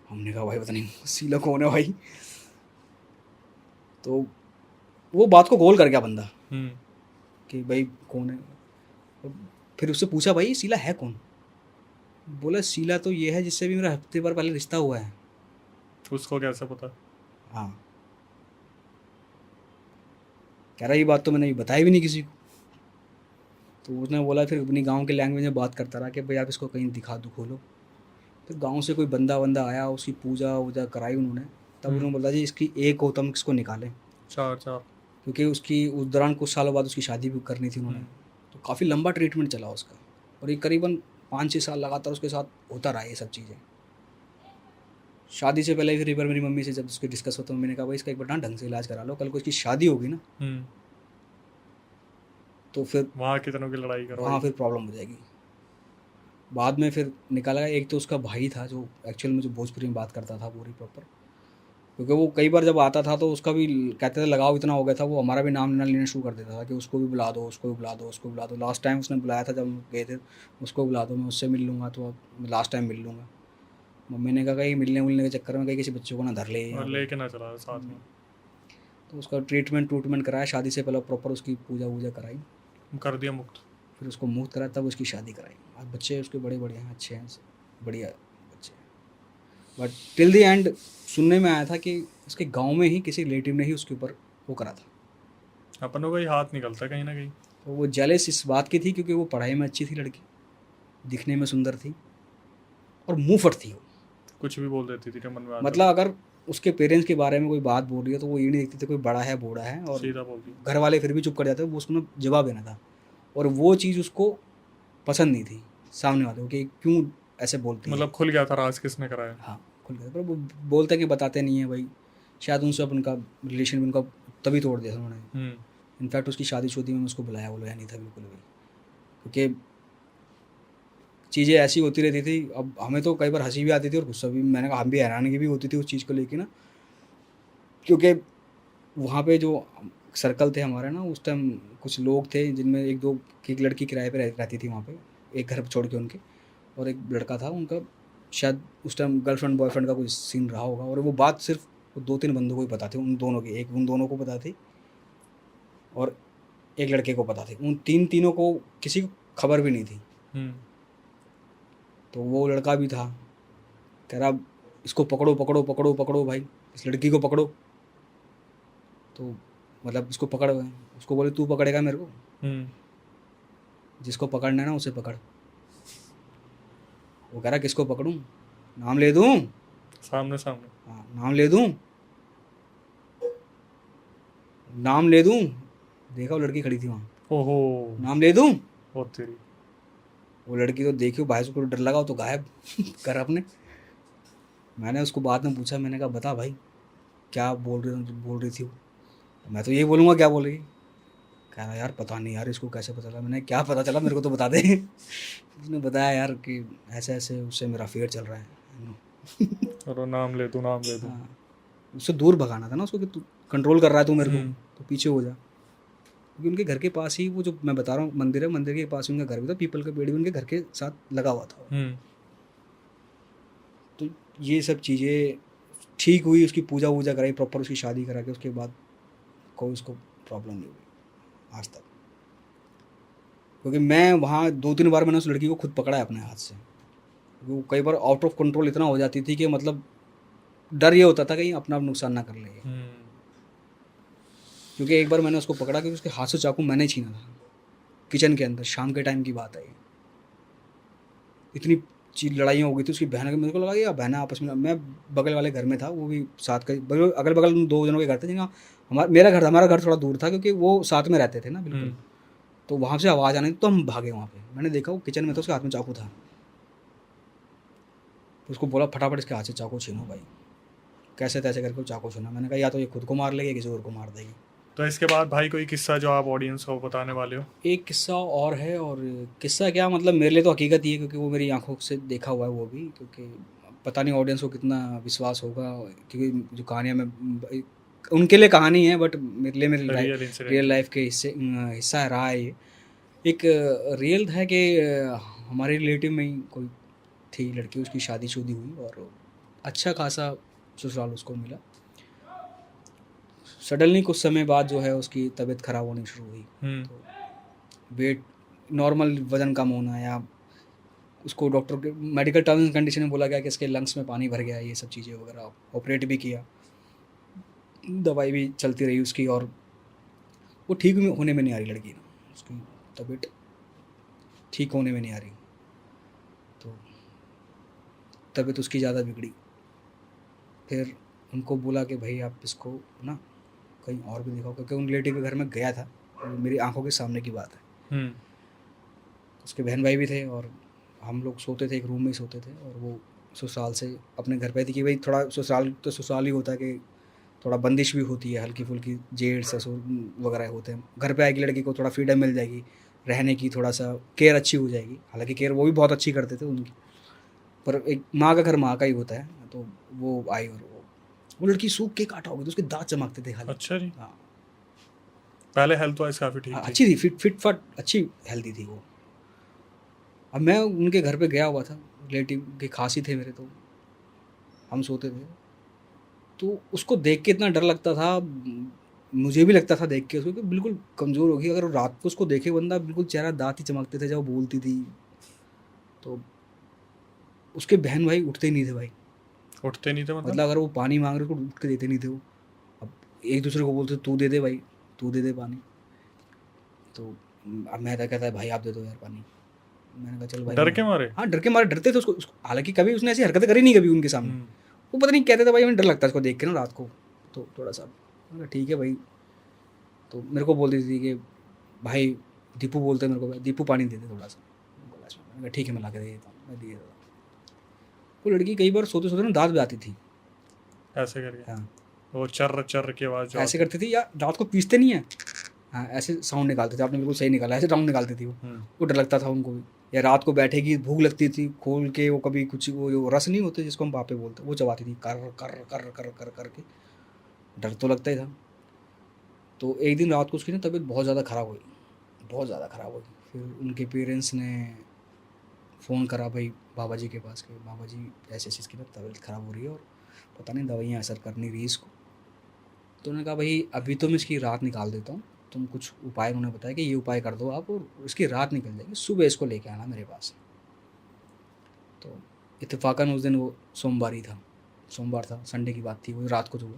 हमने कहा भाई पता नहीं शीला कौन है भाई। तो वो बात को गोल कर गया बंदा कि भाई कौन है। और फिर उससे पूछा भाई शीला है कौन? बोला शीला तो ये है जिससे भी मेरा हफ्ते भर पहले रिश्ता हुआ है। उसको कैसे पता? हाँ, कह रहा ये बात तो मैंने बताई भी नहीं किसी को। तो उसने बोला, फिर अपनी गांव के लैंग्वेज में बात करता रहा कि भाई आप इसको कहीं दिखा दो, खोलो। फिर गांव से कोई बंदा आया, उसकी पूजा वूजा कराई उन्होंने। तब उन्होंने बोला जी इसकी एक हो, तो हम इसको निकालें। चार क्योंकि उसकी उस दौरान कुछ सालों बाद उसकी शादी भी करनी थी उन्होंने। तो काफ़ी लंबा ट्रीटमेंट चला उसका, और ये करीबन 5-6 साल लगातार उसके साथ होता रहा ये सब चीज़ें। शादी से पहले फिर एक बार मेरी मम्मी से जब उसके डिस्कस होता, मम्मी ने कहा भाई इसका एक बार ना ढंग से इलाज करा लो, कल को इसकी शादी होगी ना तो फिर वहाँ कितनों की लड़ाई करो। हाँ, फिर प्रॉब्लम हो जाएगी। बाद में फिर निकाला गया, एक तो उसका भाई था जो एक्चुअल में जो भोजपुरी में बात करता था पूरी प्रॉपर। क्योंकि वो कई बार जब आता था तो उसका भी कहते थे लगाव इतना हो गया था, वो हमारा भी नाम लेना शुरू कर देता था कि उसको भी बुला दो, उसको भी बुला दो, उसको बुला दो। लास्ट टाइम उसने बुलाया था जब हम गए थे, उसको बुला दो, मैं उससे मिल लूँगा, तो अब लास्ट टाइम मिल लूँगा। मम्मी ने कहा कहीं मिलने मिलने के चक्कर में कहीं किसी बच्चों को ना धर ले और लेके ना चला साथ में। तो उसका ट्रीटमेंट कराया, शादी से पहले प्रॉपर उसकी पूजा वूजा कराई। कर दिया मुक्त। फिर उसको मुक्त करा, तब उसकी शादी कराई। आज बच्चे उसके बड़े बड़े हैं, अच्छे हैं, बढ़िया बच्चे हैं। बट टिल द एंड सुनने में आया था कि उसके गांव में ही किसी रिलेटिव ने ही उसके ऊपर वो करा था। अपनों का ही हाथ निकलता है कहीं ना कहीं। तो वो जेलस इस बात की थी क्योंकि वो पढ़ाई में अच्छी थी लड़की, दिखने में सुंदर थी और मुंहफट थी वो। कुछ भी बोल देती थी जो मन में आता मतलब अगर उसके पेरेंट्स के बारे में कोई बात बोल रही है तो वो ये नहीं देखते थे कोई बड़ा है बूढ़ा है, था, और सीधा बोल दी। घर वाले फिर भी चुप कर जाते, वो उसको ना जवाब देना था। और वो चीज़ उसको पसंद नहीं थी सामने वाले को कि क्यों ऐसे बोलती है। मतलब खुल गया था राज किसने कराया। हाँ, खुल गया, पर वो बोलते हैं कि बताते नहीं है भाई। शायद उनसे अब उनका रिलेशन भी उनका तभी तोड़ दिया था उन्होंने। इनफैक्ट उसकी शादी में उसको बुलाया, वो लोया नहीं था बिल्कुल भी, क्योंकि चीज़ें ऐसी होती रहती थी। अब हमें तो कई बार हंसी भी आती थी और गुस्सा भी, मैंने कहा हम भी हैरानगी भी होती थी उस चीज़ को लेके ना, क्योंकि वहाँ पे जो सर्कल थे हमारे ना उस टाइम, कुछ लोग थे जिनमें एक दो की एक लड़की किराए पे रहती थी वहाँ पे, एक घर छोड़ के उनके, और एक लड़का था उनका। शायद उस टाइम गर्लफ्रेंड बॉयफ्रेंड का कोई सीन रहा होगा, और वो बात सिर्फ वो 2-3 बंदों को ही पता थी, उन दोनों की, एक उन दोनों को पता थी और एक लड़के को पता थी। उन तीनों को किसी को खबर भी नहीं थी। तो वो लड़का भी था, कह रहा इसको पकड़ो पकड़ो पकड़ो पकड़ो भाई, इस लड़की को पकड़ो। तो मतलब इसको पकड़, उसको बोले तू पकड़ेगा मेरे को, जिसको पकड़ना है ना उसे पकड़। वो कह रहा किसको पकड़ूं, नाम ले दूं? सामने सामने। हाँ, नाम ले दूं, नाम ले दूं। देखा वो लड़की खड़ी थी वहाँ, ओहो। नाम ले दूं। और तेरी। वो लड़की तो देखी, भाई उसको डर लगा, वो तो गायब कर अपने। मैंने उसको बाद में पूछा, मैंने कहा बता भाई क्या बोल रही थी वो। मैं तो यही बोलूँगा क्या बोल रही है। कह रहा यार पता नहीं यार इसको कैसे पता चला। मैंने क्या पता चला, मेरे को तो बता दे। उसने बताया यार कि ऐसे ऐसे उससे मेरा अफेयर चल रहा है। और नाम ले दूँ नाम ले दूँ। हाँ, उससे दूर भगाना था ना उसको कि तू कंट्रोल कर रहा है तू मेरे को, तो पीछे हो जा। क्योंकि उनके घर के पास ही वो जो मैं बता रहा हूँ मंदिर है, मंदिर के पास ही उनका घर भी था, पीपल का पेड़ भी उनके घर के साथ लगा हुआ था। तो ये सब चीज़ें ठीक हुई, उसकी पूजा वूजा कराई प्रॉपर, उसकी शादी करा के उसके बाद कोई उसको प्रॉब्लम नहीं हुई आज तक। क्योंकि मैं वहाँ 2-3 बार मैंने उस लड़की को खुद पकड़ा है अपने हाथ से। वो कई बार आउट ऑफ कंट्रोल इतना हो जाती थी कि मतलब डर ये होता था कहीं अपना नुकसान ना कर ले। क्योंकि एक बार मैंने उसको पकड़ा क्योंकि उसके हाथ से चाकू मैंने छीना था किचन के अंदर, शाम के टाइम की बात है ये। इतनी चीज लड़ाइयाँ हो गई थी उसकी बहन के, मेरे को लगा या बहन आपस में। मैं बगल वाले घर में था, वो भी साथ का अगल बगल 2 जनों के घर थे जिनका हमारा घर थोड़ा दूर था, क्योंकि वो साथ में रहते थे ना बिल्कुल। तो वहाँ से आवाज़ आने तो हम भागे वहाँ पे। मैंने देखा वो किचन में था, उसके हाथ में चाकू था। उसको बोला फटाफट इसके हाथ से चाकू छीनो भाई। कैसे तैसे करके वो चाकू छीना। मैंने कहा या तो ये खुद को मार लेगी, किसी और को मार देगी। तो इसके बाद भाई कोई किस्सा जो आप ऑडियंस को बताने वाले हो। एक किस्सा और है, और किस्सा क्या मतलब मेरे लिए तो हकीकत ही है, क्योंकि वो मेरी आंखों से देखा हुआ है वो भी। क्योंकि पता नहीं ऑडियंस को कितना विश्वास होगा, क्योंकि जो कहानियाँ मैं उनके लिए कहानी है, बट मेरे लिए मेरी रियल रियल इंसिडेंट। लाइफ के हिस्सा रहा है ये। एक रियल है कि हमारे रिलेटिव में ही कोई थी लड़की, उसकी शादी हुई और अच्छा खासा ससुराल उसको मिला। सडनली कुछ समय बाद जो है उसकी तबीयत ख़राब होनी शुरू हुई। तो वेट, नॉर्मल वज़न कम होना, या उसको डॉक्टर के मेडिकल टर्म्स एंड कंडीशन में बोला गया कि इसके लंग्स में पानी भर गया है, ये सब चीज़ें वगैरह। ऑपरेट भी किया, दवाई भी चलती रही उसकी, और वो ठीक होने में नहीं आ रही लड़की ना, उसकी तबीयत ठीक होने में नहीं आ रही। तो तबीयत उसकी ज़्यादा बिगड़ी। फिर उनको बोला कि भाई आप इसको ना कहीं और भी दिखाओ, क्योंकि उन रिलेटिव के घर में गया था, मेरी आंखों के सामने की बात है। उसके बहन भाई भी थे और हम लोग सोते थे, एक रूम में ही सोते थे। और वो ससुराल से अपने घर पे थी कि भाई थोड़ा ससुराल तो ससुराल ही होता है कि थोड़ा बंदिश भी होती है, हल्की फुल्की जेठ ससुर वगैरह होते हैं। घर पे आएगी लड़की को थोड़ा फ्रीडम मिल जाएगी रहने की, थोड़ा सा केयर अच्छी हो जाएगी। हालांकि केयर वो भी बहुत अच्छी करते थे उनकी, पर एक माँ का घर माँ का ही होता है। तो वो आई और वो लड़की सूख के काटा हो गई, तो उसके दांत चमकते थे खाली। अच्छा जी। हाँ, पहले हेल्थ वाइज काफ़ी ठीक थी। अच्छी थी, फिट फट अच्छी हेल्दी थी वो। अब मैं उनके घर पे गया हुआ था, रिलेटिव के खास ही थे मेरे, तो हम सोते थे। तो उसको देख के इतना डर लगता था, मुझे भी लगता था देख के उसको कि बिल्कुल कमज़ोर होगी। अगर रात को उसको देखे बंदा, बिल्कुल चेहरा दाँत ही चमकते थे जब वो बोलती थी। तो उसके बहन भाई उठते ही नहीं थे भाई। उठते नहीं थे मतलब? मतलब अगर वो पानी मांग रहे तो उठ के देते नहीं थे वो। अब एक दूसरे को बोलते तू दे दे भाई, तू दे दे पानी। तो अब मैं तो कहता है भाई आप दे दो यार पानी। मैंने कहा चल भाई डर मैं, के मारे? हाँ डर के मारे डरते थे हालांकि कभी उसने ऐसी हरकतें करी नहीं कभी उनके सामने। हम्म। वो पता नहीं कहते थे भाई हमें डर लगता है इसको देख के ना रात को। तो थोड़ा सा मैंने कहा ठीक है भाई। तो मेरे को बोल देती थी कि भाई दीपू बोलते हैं मेरे को, भाई दीपू पानी दे दे थोड़ा सा। मैंने कहा ठीक है मैं ला के दे देता हूँ, मैं दिए देता हूँ। वो लड़की कई बार सोते सोते ना दांत बजाती थी। ऐसे करके हाँ वो चर्र चर्र की आवाज जो ऐसे आती। करती थी, या दांत को पीसते नहीं है, हाँ ऐसे साउंड निकालते थे। आपने बिल्कुल सही निकाला, ऐसे साउंड निकालती थी वो। हम्म। वो डर लगता था उनको भी। या रात को बैठेगी, भूख लगती थी, खोल के वो कभी कुछ वो रस नहीं होते जिसको हम बापे बोलते, वो चबाती थी कर कर कर कर कर करके। डर तो लगता ही था। तो एक दिन रात को उसकी ना तबीयत बहुत ज़्यादा ख़राब हुई, बहुत ज़्यादा ख़राब हुई। फिर उनके पेरेंट्स ने फ़ोन करा भाई बाबा जी के पास के, बाबा जी ऐसे ऐसे इसकी ना तबीयत ख़राब हो रही है और पता नहीं दवाइयाँ असर कर नहीं रही इसको। तो उन्होंने कहा भाई अभी तो मैं इसकी रात निकाल देता हूँ, तुम कुछ उपाय, उन्होंने बताया कि ये उपाय कर दो आप और इसकी रात निकल जाएगी, सुबह इसको लेके आना मेरे पास। तो इत्तेफाकन उस दिन वो सोमवार ही था, सोमवार था, संडे की बात थी, वो रात को जो हुआ।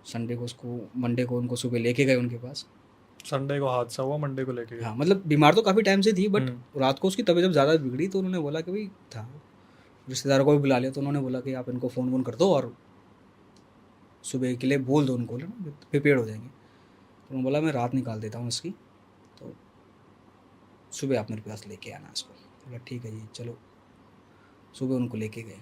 संडे को उसको, मंडे को उनको सुबह लेके गए उनके पास। संडे को हादसा हुआ, मंडे को लेके गए। हाँ मतलब बीमार तो काफ़ी टाइम से थी, बट हम्म। रात को उसकी तबीयत जब ज़्यादा बिगड़ी तो उन्होंने बोला कि भाई था, रिश्तेदारों को भी बुला लिया। तो उन्होंने बोला कि आप इनको फ़ोन वोन कर दो और सुबह के लिए बोल दो उनको ना, प्रिपेयर हो जाएंगे। तो उन्होंने बोला मैं रात निकाल देता हूँ इसकी, तो सुबह आप मेरे पास लेके आना इसको। बोला ठीक है जी चलो। सुबह उनको लेके गए।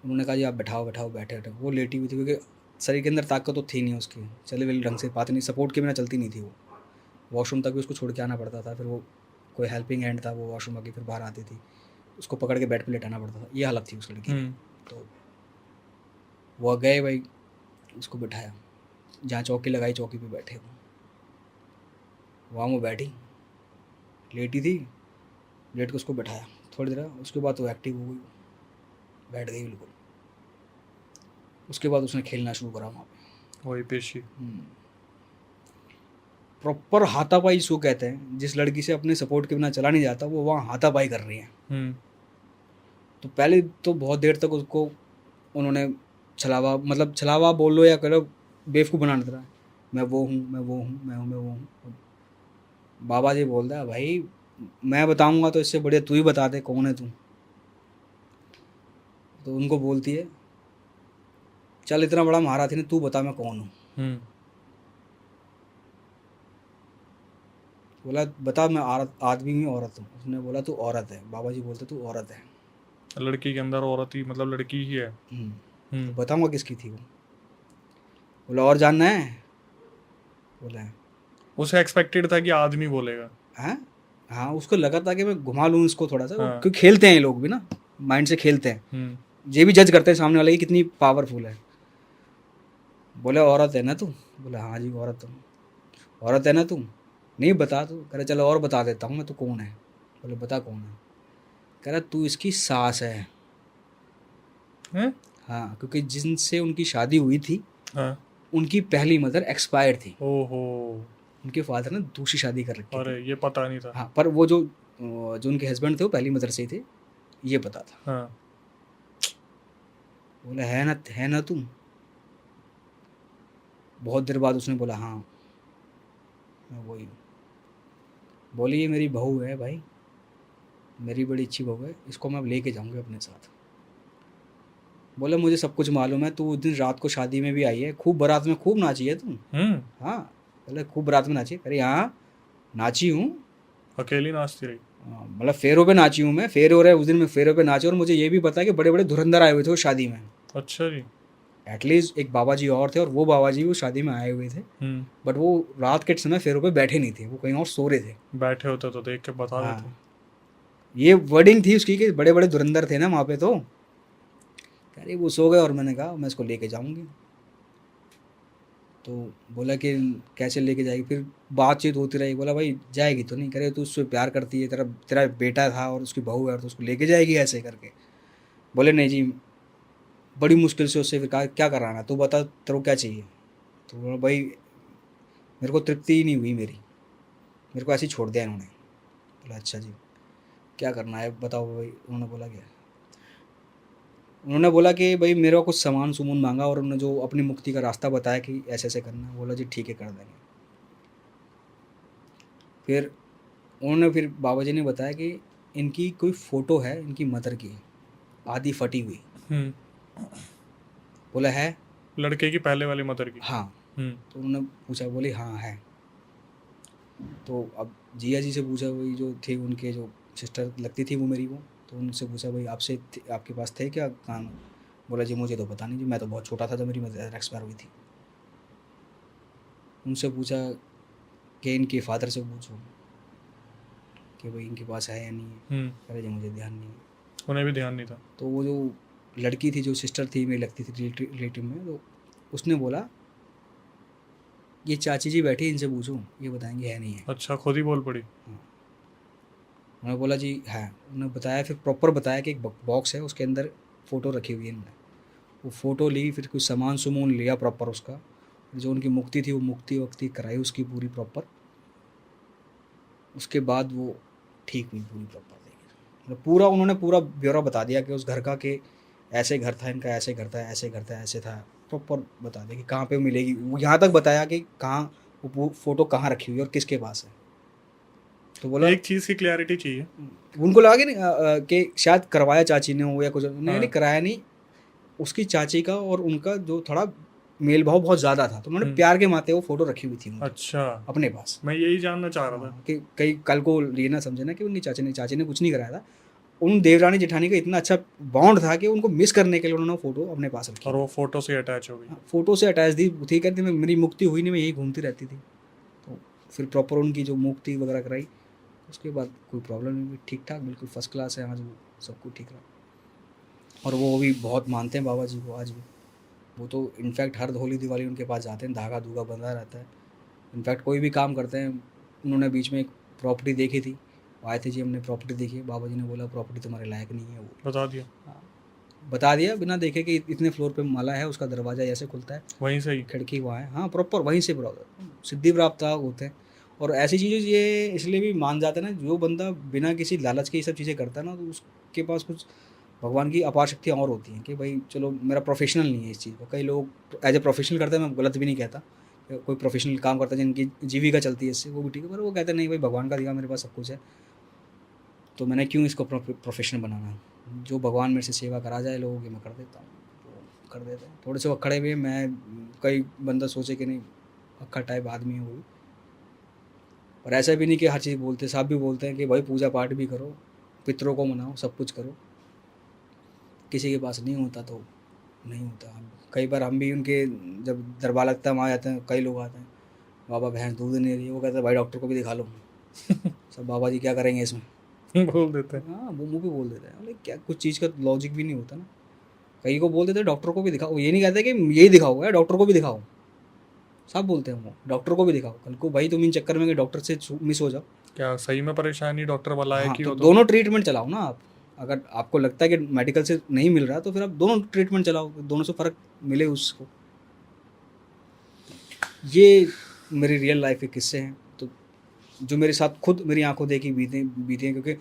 उन्होंने कहा जी आप बैठाओ बैठाओ, बैठे बैठे। वो लेटी हुई थी क्योंकि शरीर के अंदर ताकत तो थी नहीं उसकी, चले वेल ढंग से बात नहीं, सपोर्ट के बिना चलती नहीं थी वो। वॉशरूम तक भी उसको छोड़ के आना पड़ता था, फिर वो कोई हेल्पिंग हैंड था, वो वॉशरूम आके फिर बाहर आती थी, उसको पकड़ के बेड पे लेटाना पड़ता था। ये हालत थी उस लड़की की। तो वो गए भाई, उसको बिठाया, जहाँ चौकी लगाई चौकी पे बैठे वो, वहाँ वो बैठी, लेटी थी, लेट के उसको बैठाया थोड़ी देर। उसके बाद वो एक्टिव हो गई, बैठ गई बिल्कुल। उसके बाद उसने खेलना शुरू करा वहाँ पे। वही पेशी। प्रॉपर हाथापाई इसको कहते हैं, जिस लड़की से अपने सपोर्ट के बिना चला नहीं जाता वो वहाँ हाथापाई कर रही है। हम्म। तो पहले तो बहुत देर तक उसको उन्होंने छलावा, मतलब छलावा बोल लो या करो, बेवकूफ़ बनाना था। मैं वो हूँ, मैं वो हूँ, मैं हूँ, मैं वो हूँ। बाबा जी बोलता है भाई मैं बताऊंगा तो इससे बढ़िया तू ही बता दे कौन है तू। तो उनको बोलती है चल इतना बड़ा महारथी ने, तू बता मैं कौन हूँ। हम्म। बोला बता मैं आदमी हूँ औरत हूँ। उसने बोला तू औरत है। बाबा जी बोलते तू औरत है। लड़की के अंदर औरत ही, मतलब लड़की ही है। तो बताऊंगा किसकी थी वो। बोला और जानना है। बोला उसे एक्सपेक्टेड था कि आदमी बोलेगा। हाँ हाँ, उसको लगा था कि मैं घुमा लूँ इसको थोड़ा सा, हाँ। क्योंकि खेलते हैं ये लोग भी ना, माइंड से खेलते हैं। हम्म। ये भी जज करते हैं सामने वाले की कितनी पावरफुल है। बोले औरत है ना तू। बोला हाँ जी औरत हूँ। औरत है ना तू, नहीं बता तू। कह रहा चलो और बता देता हूँ मैं, तू कौन है। बोले बता कौन है। कह रहा तू इसकी सास है। हैं? हाँ क्योंकि जिनसे उनकी शादी हुई थी हाँ। उनकी पहली मदर एक्सपायर थी। ओहो। उनके फादर ने दूसरी शादी कर रखी अरे थी। ये पता नहीं था। हाँ पर वो जो उनके हस्बैंड थे वो पहली मदर से ही थे, ये पता था। हाँ। बोला है ना तुम। बहुत देर बाद उसने बोला हाँ मैं वही हूँ। बोली ये मेरी बहू है भाई, मेरी बड़ी अच्छी बहू है, इसको मैं अब लेके जाऊँगी अपने साथ। बोला मुझे सब कुछ मालूम है, तू उस दिन रात को शादी में भी आई है, खूब बारात में खूब नाची है तुम। हाँ बोले खूब बारात में नाची। अरे हाँ नाची हूँ। अकेली नाचती रही। मतलब फेरों पे नाची हूँ मैं, फेरे हो रहे उस दिन मैं फेरों पे नाची। और मुझे ये भी पता है कि बड़े बड़े धुरंधर आए हुए थे वो शादी में। अच्छा जी। एटलीस्ट एक बाबा जी और थे और वो बाबा जी वो शादी में आए हुए थे, बट वो रात के समय फेरों पे बैठे नहीं थे, वो कहीं और सो रहे थे। बैठे होते तो देख के बता देते। हाँ ये वर्डिंग थी उसकी कि बड़े बड़े धुरंधर थे ना वहाँ पे। तो कह रही वो सो गए और मैंने कहा मैं इसको लेके जाऊँगी। तो बोला कि कैसे लेके जाएगी, फिर बातचीत होती रही। बोला भाई जाएगी तो नहीं। करे तू उससे प्यार करती है, तेरा तेरा बेटा था और उसकी बहू है और तो उसको लेके जाएगी ऐसे करके। बोले नहीं जी बड़ी मुश्किल से उससे फिर कहा क्या कराना, तू बता तेरे को क्या चाहिए। तो बोला भाई मेरे को तृप्ति ही नहीं हुई मेरी, मेरे को ऐसे ही छोड़ दिया इन्होंने। बोला अच्छा जी क्या करना है बताओ भाई। उन्होंने बोला कि भाई मेरे को कुछ सामान सुमून मांगा और उन्होंने जो अपनी मुक्ति का रास्ता बताया कि ऐसे ऐसे करना है। बोला जी ठीक है कर देंगे। फिर उन्होंने फिर बाबा जी ने बताया कि इनकी कोई फ़ोटो है इनकी मदर की, आधी फटी हुई। हम्म। बोला है? लड़के की पहले वाली मदर की। हाँ। हम्म। तो उन्होंने पूछा, बोली हाँ है। तो अब जिया जी से पूछा, वही जो थे उनके जो सिस्टर लगती थी वो मेरी वो, तो उनसे पूछा भाई आपके पास थे क्या कान? बोला जी मुझे तो पता नहीं जी, मैं तो बहुत छोटा था जब मेरी मदर एक्सपायर हुई थी। उनसे पूछा कि इनके फादर से पूछो कि भाई इनके पास है या नहीं है। कह रहे जी मुझे ध्यान नहीं है। उन्हें भी ध्यान नहीं था। तो वो जो लड़की थी जो सिस्टर थी मेरी लगती थी रिलेटिव में, तो उसने बोला ये चाची जी बैठी इनसे पूछो ये बताएंगे है नहीं है। अच्छा, खुद ही बोल पड़ी। हाँ। उन्होंने बोला जी है। उन्होंने बताया, फिर प्रॉपर बताया कि एक बॉक्स है उसके अंदर फ़ोटो रखी हुई है इन्होंने। वो फ़ोटो ली, फिर कुछ सामान सुमून लिया प्रॉपर उसका, जो उनकी मुक्ति थी वो मुक्ति वक्ति कराई उसकी पूरी प्रॉपर। उसके बाद वो ठीक हुई पूरी प्रॉपर। मतलब पूरा उन्होंने पूरा ब्यौरा बता दिया कि उस घर का कि ऐसे घर था इनका, ऐसे घर था, ऐसे घर था, ऐसे था। प्रॉपर बता दिया कि कहाँ पे मिलेगी, वो यहाँ तक बताया कि कहाँ वो फ़ोटो कहाँ रखी हुई है और किसके पास है। तो बोला एक चीज़ की क्लैरिटी चाहिए। उनको लगा कि नहीं कि शायद करवाया चाची ने हो या कुछ, नहीं हाँ। नहीं कराया नहीं। उसकी चाची का और उनका जो थोड़ा मेल भाव बहुत ज़्यादा था, तो उन्होंने प्यार के माते वो फ़ोटो रखी हुई थी उनकी अच्छा, अपने पास। मैं यही जानना चाह रहा था। हाँ, कि कई कल को ये ना समझे ना कि उनकी चाची ने कुछ नहीं कराया था। उन देवरानी जेठानी का इतना अच्छा बॉन्ड था कि उनको मिस करने के लिए उन्होंने फ़ोटो अपने पास रखी और थी। वो फोटो से अटैच हो गई। हाँ, फ़ोटो से अटैच थी कहती मैं मेरी मुक्ति हुई नहीं, मैं यही घूमती रहती थी। तो फिर प्रॉपर उनकी जो मुक्ति वगैरह कराई, उसके बाद कोई प्रॉब्लम नहीं हुई, ठीक ठाक बिल्कुल फर्स्ट क्लास है आज वो, सब कुछ ठीक रहा। और वो भी बहुत मानते हैं बाबा जी को आज भी। वो तो इनफैक्ट हर होली दिवाली उनके पास जाते हैं, धागा धूगा बंधा रहता है। इनफैक्ट कोई भी काम करते हैं, उन्होंने बीच में एक प्रॉपर्टी देखी थी, वो आए थे जी हमने प्रॉपर्टी देखी है, बाबा जी ने बोला प्रॉपर्टी तुम्हारे लायक नहीं है। वो बता दिया। हाँ, बता दिया बिना देखे कि इतने फ्लोर पे माला है, उसका दरवाज़ा ऐसे खुलता है, वहीं से ही। खिड़की वहाँ है। हाँ प्रॉपर वहीं से सिद्धि प्राप्त होते हैं। और ऐसी चीज़ें ये इसलिए भी मान जाते हैं ना, जो बंदा बिना किसी लालच के ये सब चीज़ें करता है ना, तो उसके पास कुछ भगवान की अपार शक्तियाँ और होती हैं कि भाई चलो मेरा प्रोफेशनल नहीं है इस चीज़ को। कई लोग एज ए प्रोफेशनल करते हैं, मैं गलत भी नहीं कहता, कोई प्रोफेशनल काम करता है जिनकी जीविका चलती है इससे, वो भी ठीक है, पर वो कहते हैं नहीं भाई भगवान का दिया मेरे पास सब कुछ है, तो मैंने क्यों इसको प्रोफेशनल बनाना। जो भगवान मेरे से सेवा करा जाए लोगों की मैं कर देता हूँ, तो कर देते हैं। थोड़े से वो खड़े हुए मैं, कई बंदा सोचे कि नहीं अक्खा टाइप आदमी है वो भी। और ऐसा भी नहीं कि हर चीज़ बोलते, साहब भी बोलते हैं कि भाई पूजा पाठ भी करो, पितरों को मनाओ, सब कुछ करो। किसी के पास नहीं होता तो नहीं होता। कई बार हम भी उनके जब दरबार लगता है वहाँ जाते हैं, कई लोग आते हैं, बाबा भैंस दूध नहीं रही, वो कहते हैं भाई डॉक्टर को भी दिखा लो। सब बाबा जी क्या करेंगे इसमें, बोल देते हैं। हाँ वो मुँह पे बोल देते हैं। बोले क्या, कुछ चीज़ का लॉजिक भी नहीं होता ना। कई को बोल देते हैं डॉक्टर को भी दिखाओ, ये नहीं कहते कि यही दिखाओ यार, डॉक्टर को भी दिखाओ। सब बोलते हैं वो डॉक्टर को भी दिखाओ, कल को भाई तुम इन चक्कर में कि डॉक्टर से मिस हो जाओ। क्या सही में परेशानी डॉक्टर वाला है हाँ कि तो हो तो? दोनों ट्रीटमेंट चलाओ ना आप। अगर आपको लगता है कि मेडिकल से नहीं मिल रहा तो फिर आप दोनों ट्रीटमेंट चलाओ, दोनों से फ़र्क मिले उसको। ये मेरी रियल लाइफ के किस्से हैं, तो जो मेरे साथ खुद मेरी आंखों देखी बीते बीते हैं, क्योंकि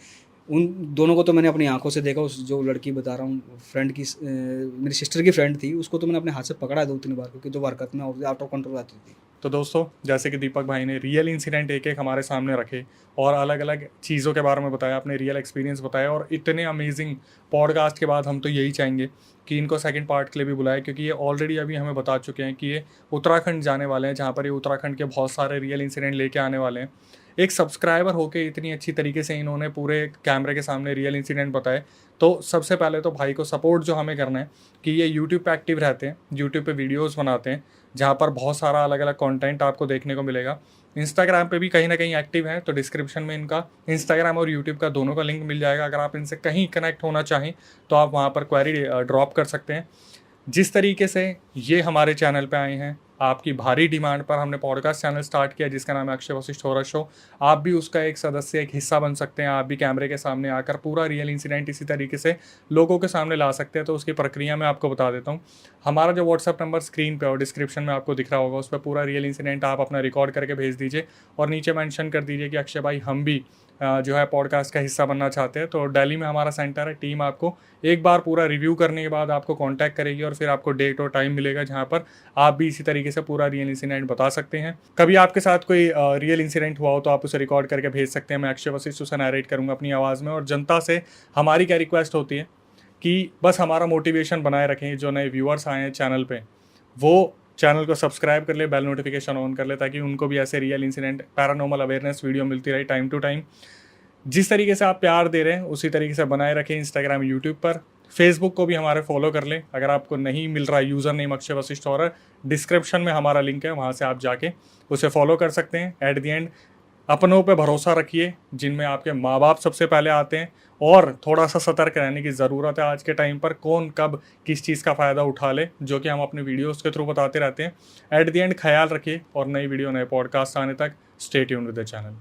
उन दोनों को तो मैंने अपनी आंखों से देखा। उस जो लड़की बता रहा हूँ फ्रेंड की, मेरी सिस्टर की फ्रेंड थी, उसको तो मैंने अपने हाथ से पकड़ा है 2-3 बार, क्योंकि जो हरकत में आउट ऑफ कंट्रोल आती थी। तो दोस्तों, जैसे कि दीपक भाई ने रियल इंसिडेंट एक एक हमारे सामने रखे और अलग अलग चीज़ों के बारे में बताया, अपने रियल एक्सपीरियंस बताया, और इतने अमेजिंग पॉडकास्ट के बाद हम तो यही चाहेंगे कि इनको सेकंड पार्ट के लिए भी बुलाएं, क्योंकि ये ऑलरेडी अभी हमें बता चुके हैं कि ये उत्तराखंड जाने वाले हैं, जहाँ पर ये उत्तराखंड के बहुत सारे रियल इंसिडेंट लेके आने वाले हैं। एक सब्सक्राइबर होके इतनी अच्छी तरीके से इन्होंने पूरे कैमरे के सामने रियल इंसिडेंट बताए, तो सबसे पहले तो भाई को सपोर्ट जो हमें करना है कि ये यूट्यूब पे एक्टिव रहते हैं, यूट्यूब पे वीडियोस बनाते हैं, जहाँ पर बहुत सारा अलग अलग कंटेंट आपको देखने को मिलेगा। इंस्टाग्राम पे भी कहीं ना कहीं एक्टिव हैं, तो डिस्क्रिप्शन में इनका इंस्टाग्राम और यूट्यूब का दोनों का लिंक मिल जाएगा। अगर आप इनसे कहीं कनेक्ट होना चाहें तो आप वहाँ पर क्वेरी ड्रॉप कर सकते हैं। जिस तरीके से ये हमारे चैनल पे आए हैं, आपकी भारी डिमांड पर हमने पॉडकास्ट चैनल स्टार्ट किया जिसका नाम है अक्षय वशिष्ठ हॉरर शो। आप भी उसका एक सदस्य, एक हिस्सा बन सकते हैं। आप भी कैमरे के सामने आकर पूरा रियल इंसिडेंट इसी तरीके से लोगों के सामने ला सकते हैं। तो उसकी प्रक्रिया मैं आपको बता देता हूँ। हमारा जो व्हाट्सअप नंबर स्क्रीन पे और डिस्क्रिप्शन में आपको दिख रहा होगा, उस पर पूरा रियल इंसिडेंट आप अपना रिकॉर्ड करके भेज दीजिए और नीचे मेंशन कर दीजिए कि अक्षय भाई हम भी जो है पॉडकास्ट का हिस्सा बनना चाहते हैं। तो दिल्ली में हमारा सेंटर है। टीम आपको एक बार पूरा रिव्यू करने के बाद आपको कांटेक्ट करेगी और फिर आपको डेट और टाइम मिलेगा जहां पर आप भी इसी तरीके से पूरा रियल इंसिडेंट बता सकते हैं। कभी आपके साथ कोई रियल इंसिडेंट हुआ हो तो आप उसे रिकॉर्ड करके भेज सकते हैं। मैं अक्षय वशिष्ठ उसे नरेट करूँगा अपनी आवाज़ में। और जनता से हमारी क्या रिक्वेस्ट होती है कि बस हमारा मोटिवेशन बनाए रखें। जो नए व्यूअर्स आए हैं चैनल पे, वो चैनल को सब्सक्राइब कर ले, बेल नोटिफिकेशन ऑन कर ले, ताकि उनको भी ऐसे real incident, paranormal awareness video मिलती रहे टाइम टू टाइम। जिस तरीके से आप प्यार दे रहे हैं उसी तरीके से बनाए रखें। इंस्टाग्राम, यूट्यूब पर, फेसबुक को भी हमारे फॉलो कर लें। अगर आपको नहीं मिल रहा user name Akshay Vashishtha horror, description में हमारा लिंक है, वहाँ से आप जाके उसे फॉलो कर सकते हैं। एट द एंड अपनों पे भरोसा रखिए, जिनमें आपके माँ बाप सबसे पहले आते हैं। और थोड़ा सा सतर्क रहने की ज़रूरत है आज के टाइम पर, कौन कब किस चीज़ का फ़ायदा उठा ले, जो कि हम अपने वीडियोस के थ्रू बताते रहते हैं। एट द एंड ख्याल रखिए और नई वीडियो, नए पॉडकास्ट आने तक stay tuned with the channel.